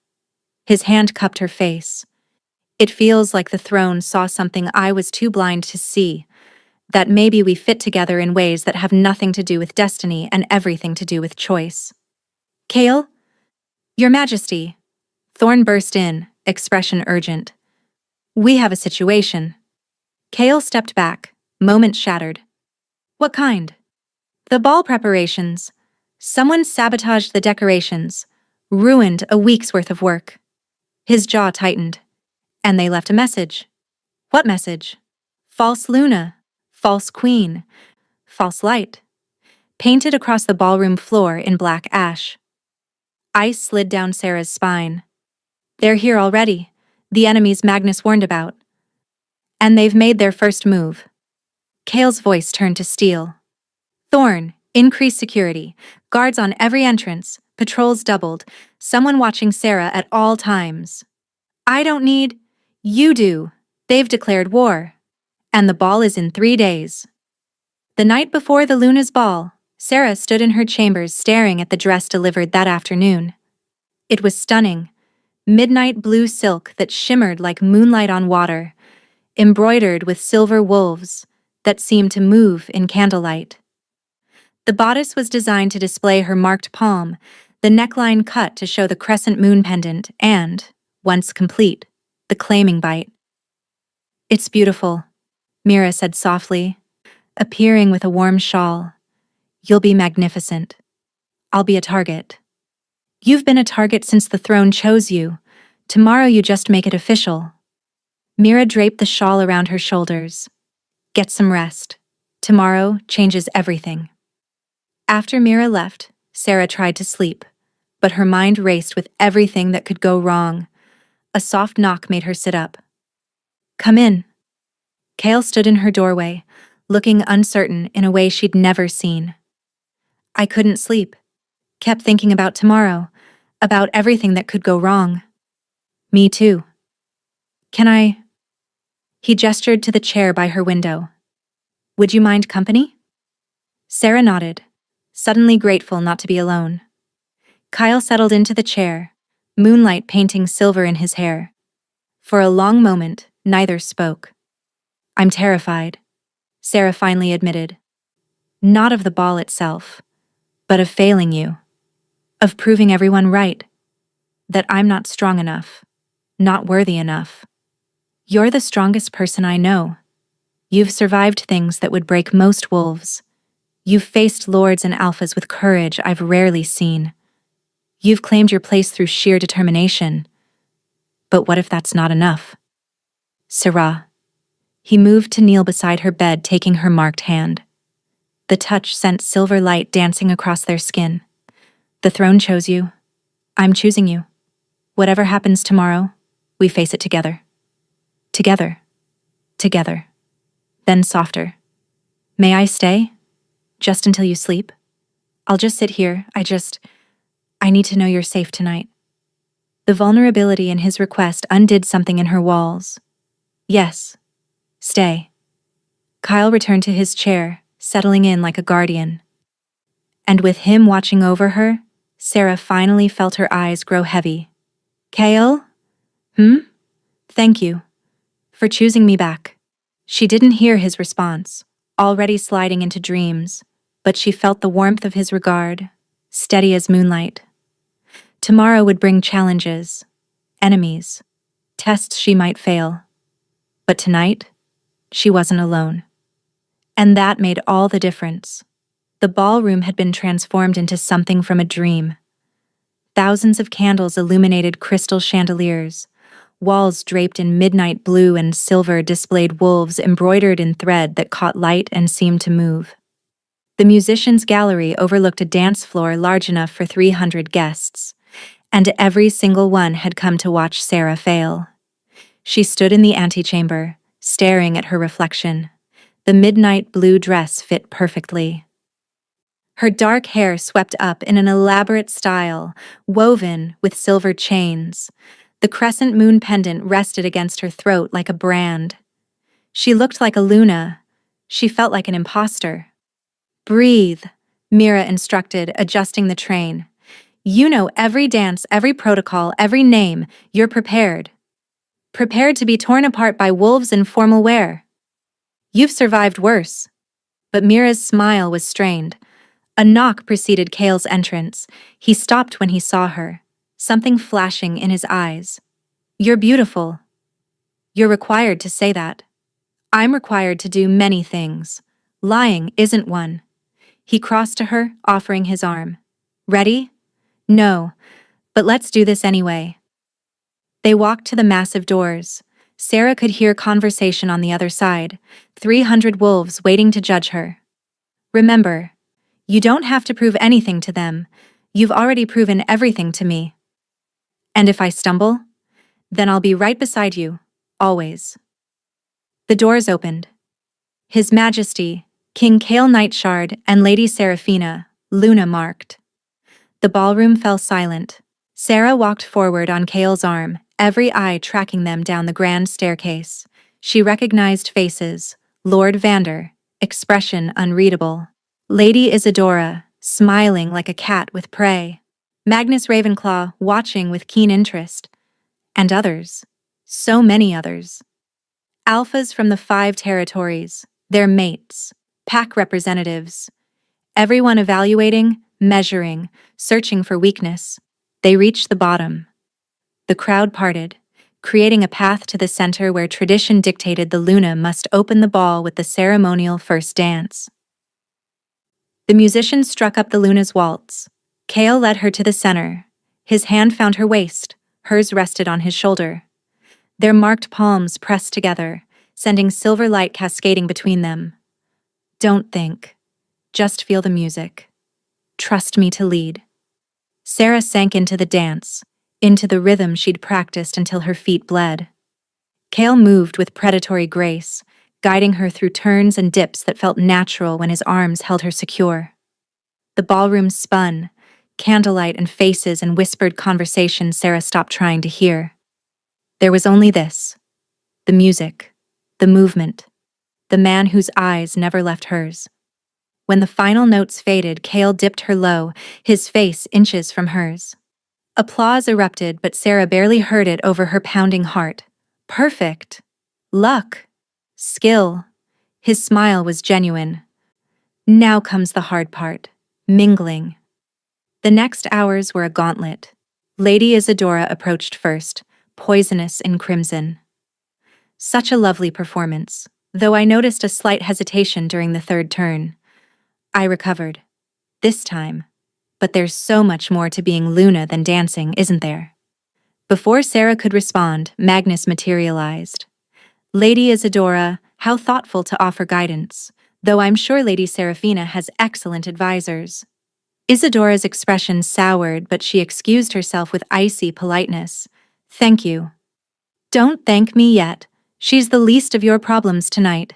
A: His hand cupped her face. It feels like the throne saw something I was too blind to see. That maybe we fit together in ways that have nothing to do with destiny and everything to do with choice. Kale? Your Majesty. Thorn burst in, expression urgent. We have a situation. Kale stepped back, moment shattered. What kind? The ball preparations. Someone sabotaged the decorations, ruined a week's worth of work. His jaw tightened. And they left a message. What message? False Luna. False Queen. False light. Painted across the ballroom floor in black ash. Ice slid down Sarah's spine. They're here already, the enemies Magnus warned about. And they've made their first move. Kale's voice turned to steel. Thorn, increase security, guards on every entrance, patrols doubled, someone watching Sarah at all times. I don't need. You do. They've declared war. And the ball is in 3 days. The night before the Luna's ball, Sarah stood in her chambers staring at the dress delivered that afternoon. It was stunning. Midnight blue silk that shimmered like moonlight on water, embroidered with silver wolves that seemed to move in candlelight. The bodice was designed to display her marked palm, the neckline cut to show the crescent moon pendant and, once complete, the claiming bite. It's beautiful, Mira said softly, appearing with a warm shawl. You'll be magnificent. I'll be a target. You've been a target since the throne chose you. Tomorrow you just make it official. Mira draped the shawl around her shoulders. Get some rest. Tomorrow changes everything. After Mira left, Sarah tried to sleep, but her mind raced with everything that could go wrong. A soft knock made her sit up. Come in. Kale stood in her doorway, looking uncertain in a way she'd never seen. I couldn't sleep. Kept thinking about tomorrow, about everything that could go wrong. Me too. Can I? He gestured to the chair by her window. Would you mind company? Sarah nodded, suddenly grateful not to be alone. Kyle settled into the chair, moonlight painting silver in his hair. For a long moment, neither spoke. I'm terrified, Sarah finally admitted. Not of the ball itself, but of failing you. Of proving everyone right. That I'm not strong enough. Not worthy enough. You're the strongest person I know. You've survived things that would break most wolves. You've faced lords and alphas with courage I've rarely seen. You've claimed your place through sheer determination. But what if that's not enough? Sarah. He moved to kneel beside her bed, taking her marked hand. The touch sent silver light dancing across their skin. The throne chose you. I'm choosing you. Whatever happens tomorrow, we face it together. Together. Together. Then softer. May I stay? Just until you sleep? I'll just sit here. I need to know you're safe tonight. The vulnerability in his request undid something in her walls. Yes. Stay. Kyle returned to his chair, settling in like a guardian. And with him watching over her, Sarah finally felt her eyes grow heavy. Kale? Thank you. For choosing me back. She didn't hear his response, already sliding into dreams, but she felt the warmth of his regard, steady as moonlight. Tomorrow would bring challenges, enemies, tests she might fail. But tonight, she wasn't alone. And that made all the difference. The ballroom had been transformed into something from a dream. Thousands of candles illuminated crystal chandeliers. Walls draped in midnight blue and silver displayed wolves embroidered in thread that caught light and seemed to move. The musicians' gallery overlooked a dance floor large enough for 300 guests, and every single one had come to watch Sarah fail. She stood in the antechamber, staring at her reflection. The midnight blue dress fit perfectly. Her dark hair swept up in an elaborate style, woven with silver chains. The crescent moon pendant rested against her throat like a brand. She looked like a Luna. She felt like an imposter. Breathe, Mira instructed, adjusting the train. You know every dance, every protocol, every name. You're prepared. Prepared to be torn apart by wolves in formal wear. You've survived worse. But Mira's smile was strained. A knock preceded Kale's entrance. He stopped when he saw her, something flashing in his eyes. You're beautiful. You're required to say that. I'm required to do many things. Lying isn't one. He crossed to her, offering his arm. Ready? No, but let's do this anyway. They walked to the massive doors. Sarah could hear conversation on the other side, 300 wolves waiting to judge her. Remember, you don't have to prove anything to them. You've already proven everything to me. And if I stumble, then I'll be right beside you, always. The doors opened. His Majesty, King Kale Nightshard, and Lady Seraphina, Luna marked. The ballroom fell silent. Sarah walked forward on Kale's arm, every eye tracking them down the grand staircase. She recognized faces: Lord Vander, expression unreadable; Lady Isadora, smiling like a cat with prey; Magnus Ravenclaw, watching with keen interest; and others. So many others. Alphas from the 5 territories, their mates, pack representatives. Everyone evaluating, measuring, searching for weakness. They reached the bottom. The crowd parted, creating a path to the center where tradition dictated the Luna must open the ball with the ceremonial first dance. The musicians struck up the Luna's waltz. Kale led her to the center. His hand found her waist, hers rested on his shoulder. Their marked palms pressed together, sending silver light cascading between them. Don't think. Just feel the music. Trust me to lead. Sarah sank into the dance, into the rhythm she'd practiced until her feet bled. Kale moved with predatory grace, guiding her through turns and dips that felt natural when his arms held her secure. The ballroom spun, candlelight and faces and whispered conversation Sarah stopped trying to hear. There was only this: the music, the movement, the man whose eyes never left hers. When the final notes faded, Kale dipped her low, his face inches from hers. Applause erupted, but Sarah barely heard it over her pounding heart. Perfect. Luck. Skill. His smile was genuine. Now comes the hard part: mingling. The next hours were a gauntlet. Lady Isadora approached first, poisonous in crimson. Such a lovely performance, though I noticed a slight hesitation during the third turn. I recovered. This time. But there's so much more to being Luna than dancing, isn't there? Before Sarah could respond, Magnus materialized. Lady Isadora, how thoughtful to offer guidance, though I'm sure Lady Seraphina has excellent advisors. Isadora's expression soured, but she excused herself with icy politeness. Thank you. Don't thank me yet. She's the least of your problems tonight.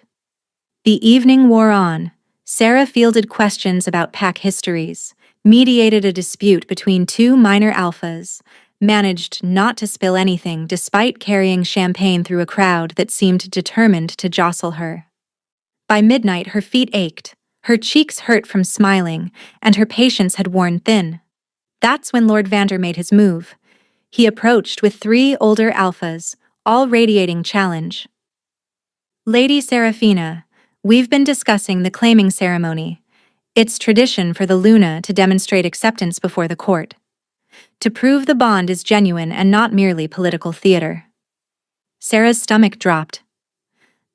A: The evening wore on. Sarah fielded questions about pack histories, mediated a dispute between 2 minor alphas, managed not to spill anything despite carrying champagne through a crowd that seemed determined to jostle her. By midnight, her feet ached, her cheeks hurt from smiling, and her patience had worn thin. That's when Lord Vander made his move. He approached with 3 older alphas, all radiating challenge. Lady Seraphina, we've been discussing the claiming ceremony. It's tradition for the Luna to demonstrate acceptance before the court, to prove the bond is genuine and not merely political theater. Sarah's stomach dropped.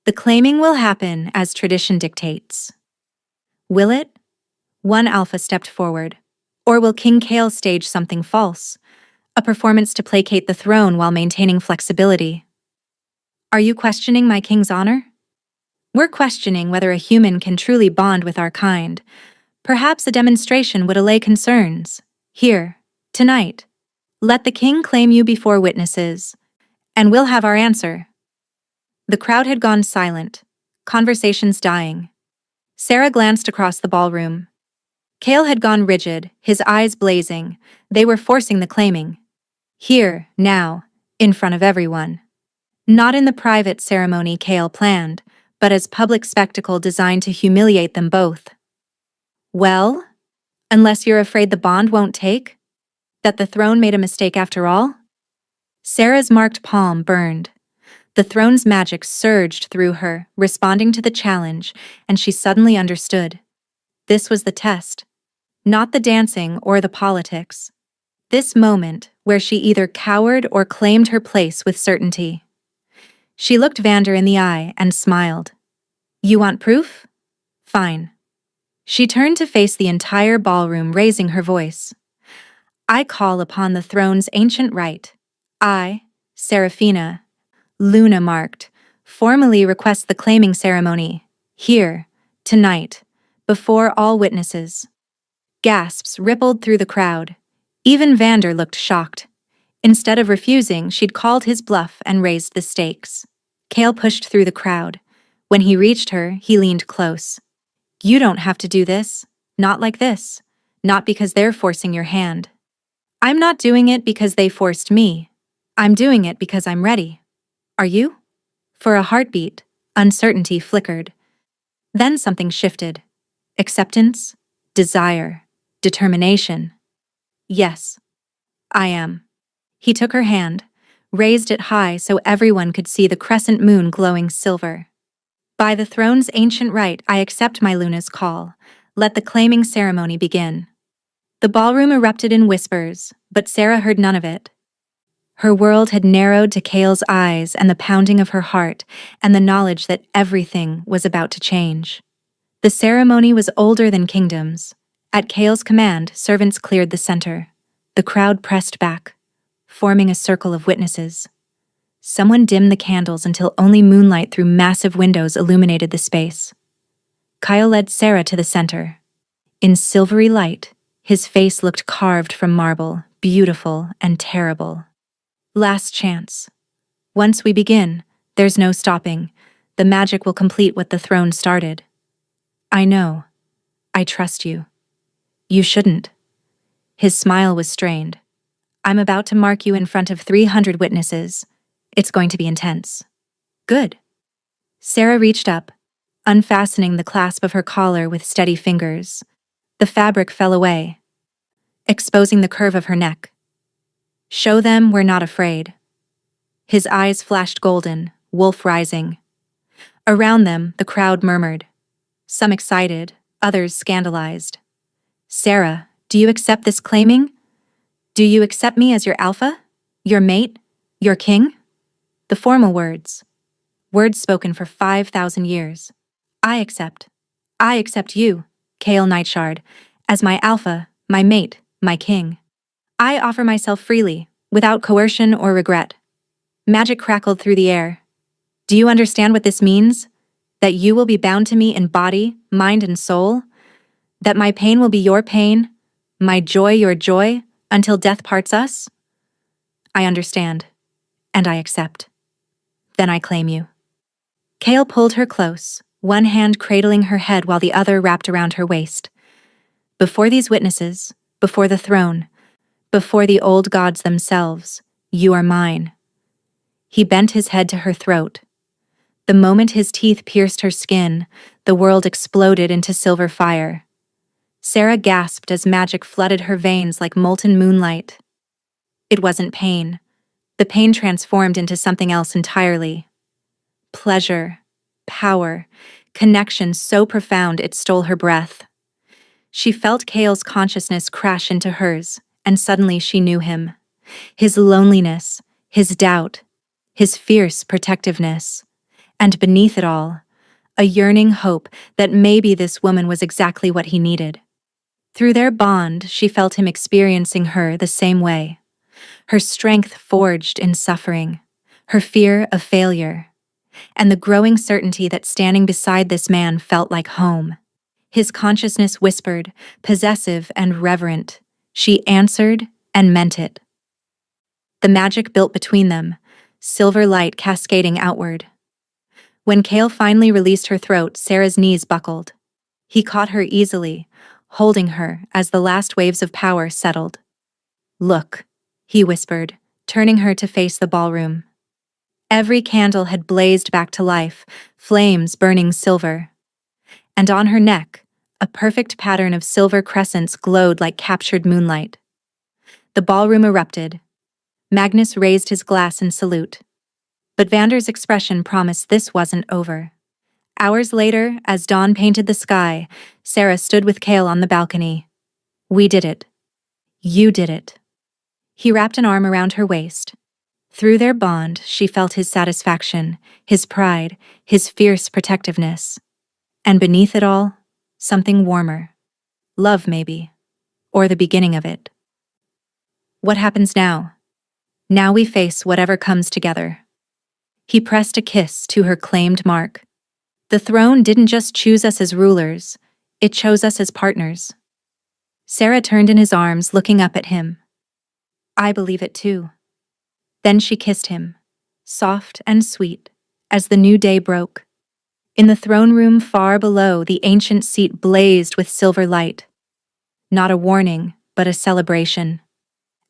A: The claiming will happen as tradition dictates. Will it? One alpha stepped forward. Or will King Kale stage something false? A performance to placate the throne while maintaining flexibility. Are you questioning my king's honor? We're questioning whether a human can truly bond with our kind. Perhaps a demonstration would allay concerns. Here, tonight. Let the king claim you before witnesses, and we'll have our answer. The crowd had gone silent, conversations dying. Sarah glanced across the ballroom. Kale had gone rigid, his eyes blazing. They were forcing the claiming. Here, now, in front of everyone. Not in the private ceremony Kale planned, but as public spectacle designed to humiliate them both. Well? Unless you're afraid the bond won't take? That the throne made a mistake after all? Sarah's marked palm burned. The throne's magic surged through her, responding to the challenge, and she suddenly understood. This was the test. Not the dancing or the politics. This moment where she either cowered or claimed her place with certainty. She looked Vander in the eye and smiled. You want proof? Fine. She turned to face the entire ballroom, raising her voice. I call upon the throne's ancient right. I, Seraphina, Luna marked, formally requests the claiming ceremony. Here, tonight, before all witnesses. Gasps rippled through the crowd. Even Vander looked shocked. Instead of refusing, she'd called his bluff and raised the stakes. Kale pushed through the crowd. When he reached her, he leaned close. You don't have to do this. Not like this. Not because they're forcing your hand. I'm not doing it because they forced me. I'm doing it because I'm ready. Are you? For a heartbeat, uncertainty flickered. Then something shifted. Acceptance, desire, determination. Yes, I am. He took her hand, raised it high so everyone could see the crescent moon glowing silver. By the throne's ancient right, I accept my Luna's call. Let the claiming ceremony begin. The ballroom erupted in whispers, but Sarah heard none of it. Her world had narrowed to Kale's eyes and the pounding of her heart and the knowledge that everything was about to change. The ceremony was older than kingdoms. At Kale's command, servants cleared the center. The crowd pressed back, forming a circle of witnesses. Someone dimmed the candles until only moonlight through massive windows illuminated the space. Kyle led Sarah to the center. In silvery light, his face looked carved from marble, beautiful and terrible. Last chance. Once we begin, there's no stopping. The magic will complete what the throne started. I know. I trust you. You shouldn't. His smile was strained. I'm about to mark you in front of 300 witnesses. It's going to be intense. Good. Sarah reached up, unfastening the clasp of her collar with steady fingers. The fabric fell away, exposing the curve of her neck. Show them we're not afraid. His eyes flashed golden, wolf rising. Around them, the crowd murmured. Some excited, others scandalized. Sarah, do you accept this claiming? Do you accept me as your alpha? Your mate? Your king? The formal words. Words spoken for 5,000 years. I accept. I accept you, Kale Nightshard, as my alpha, my mate, my king. I offer myself freely, without coercion or regret. Magic crackled through the air. Do you understand what this means? That you will be bound to me in body, mind, and soul? That my pain will be your pain, my joy your joy, until death parts us? I understand, and I accept. Then I claim you. Kale pulled her close, one hand cradling her head while the other wrapped around her waist. Before these witnesses, before the throne, before the old gods themselves, you are mine. He bent his head to her throat. The moment his teeth pierced her skin, the world exploded into silver fire. Sarah gasped as magic flooded her veins like molten moonlight. It wasn't pain. The pain transformed into something else entirely. Pleasure, power, connection so profound it stole her breath. She felt Kale's consciousness crash into hers, and suddenly she knew him. His loneliness, his doubt, his fierce protectiveness. And beneath it all, a yearning hope that maybe this woman was exactly what he needed. Through their bond, she felt him experiencing her the same way. Her strength forged in suffering, her fear of failure, and the growing certainty that standing beside this man felt like home. His consciousness whispered, possessive and reverent. She answered and meant it. The magic built between them, silver light cascading outward. When Kale finally released her throat, Sarah's knees buckled. He caught her easily, holding her as the last waves of power settled. Look, he whispered, turning her to face the ballroom. Every candle had blazed back to life, flames burning silver. And on her neck, a perfect pattern of silver crescents glowed like captured moonlight. The ballroom erupted. Magnus raised his glass in salute. But Vander's expression promised this wasn't over. Hours later, as dawn painted the sky, Sarah stood with Kale on the balcony. We did it. You did it. He wrapped an arm around her waist. Through their bond, she felt his satisfaction, his pride, his fierce protectiveness. And beneath it all, something warmer. Love, maybe. Or the beginning of it. What happens now? Now we face whatever comes together. He pressed a kiss to her claimed mark. The throne didn't just choose us as rulers, it chose us as partners. Sarah turned in his arms, looking up at him. I believe it too. Then she kissed him, soft and sweet, as the new day broke. In the throne room far below, the ancient seat blazed with silver light. Not a warning, but a celebration.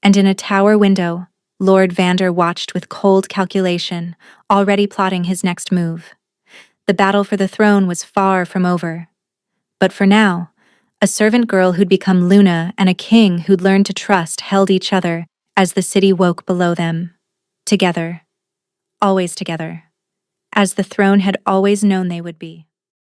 A: And in a tower window, Lord Vander watched with cold calculation, already plotting his next move. The battle for the throne was far from over. But for now, a servant girl who'd become Luna and a king who'd learned to trust held each other as the city woke below them. Together. Always together. As the throne had always known they would be.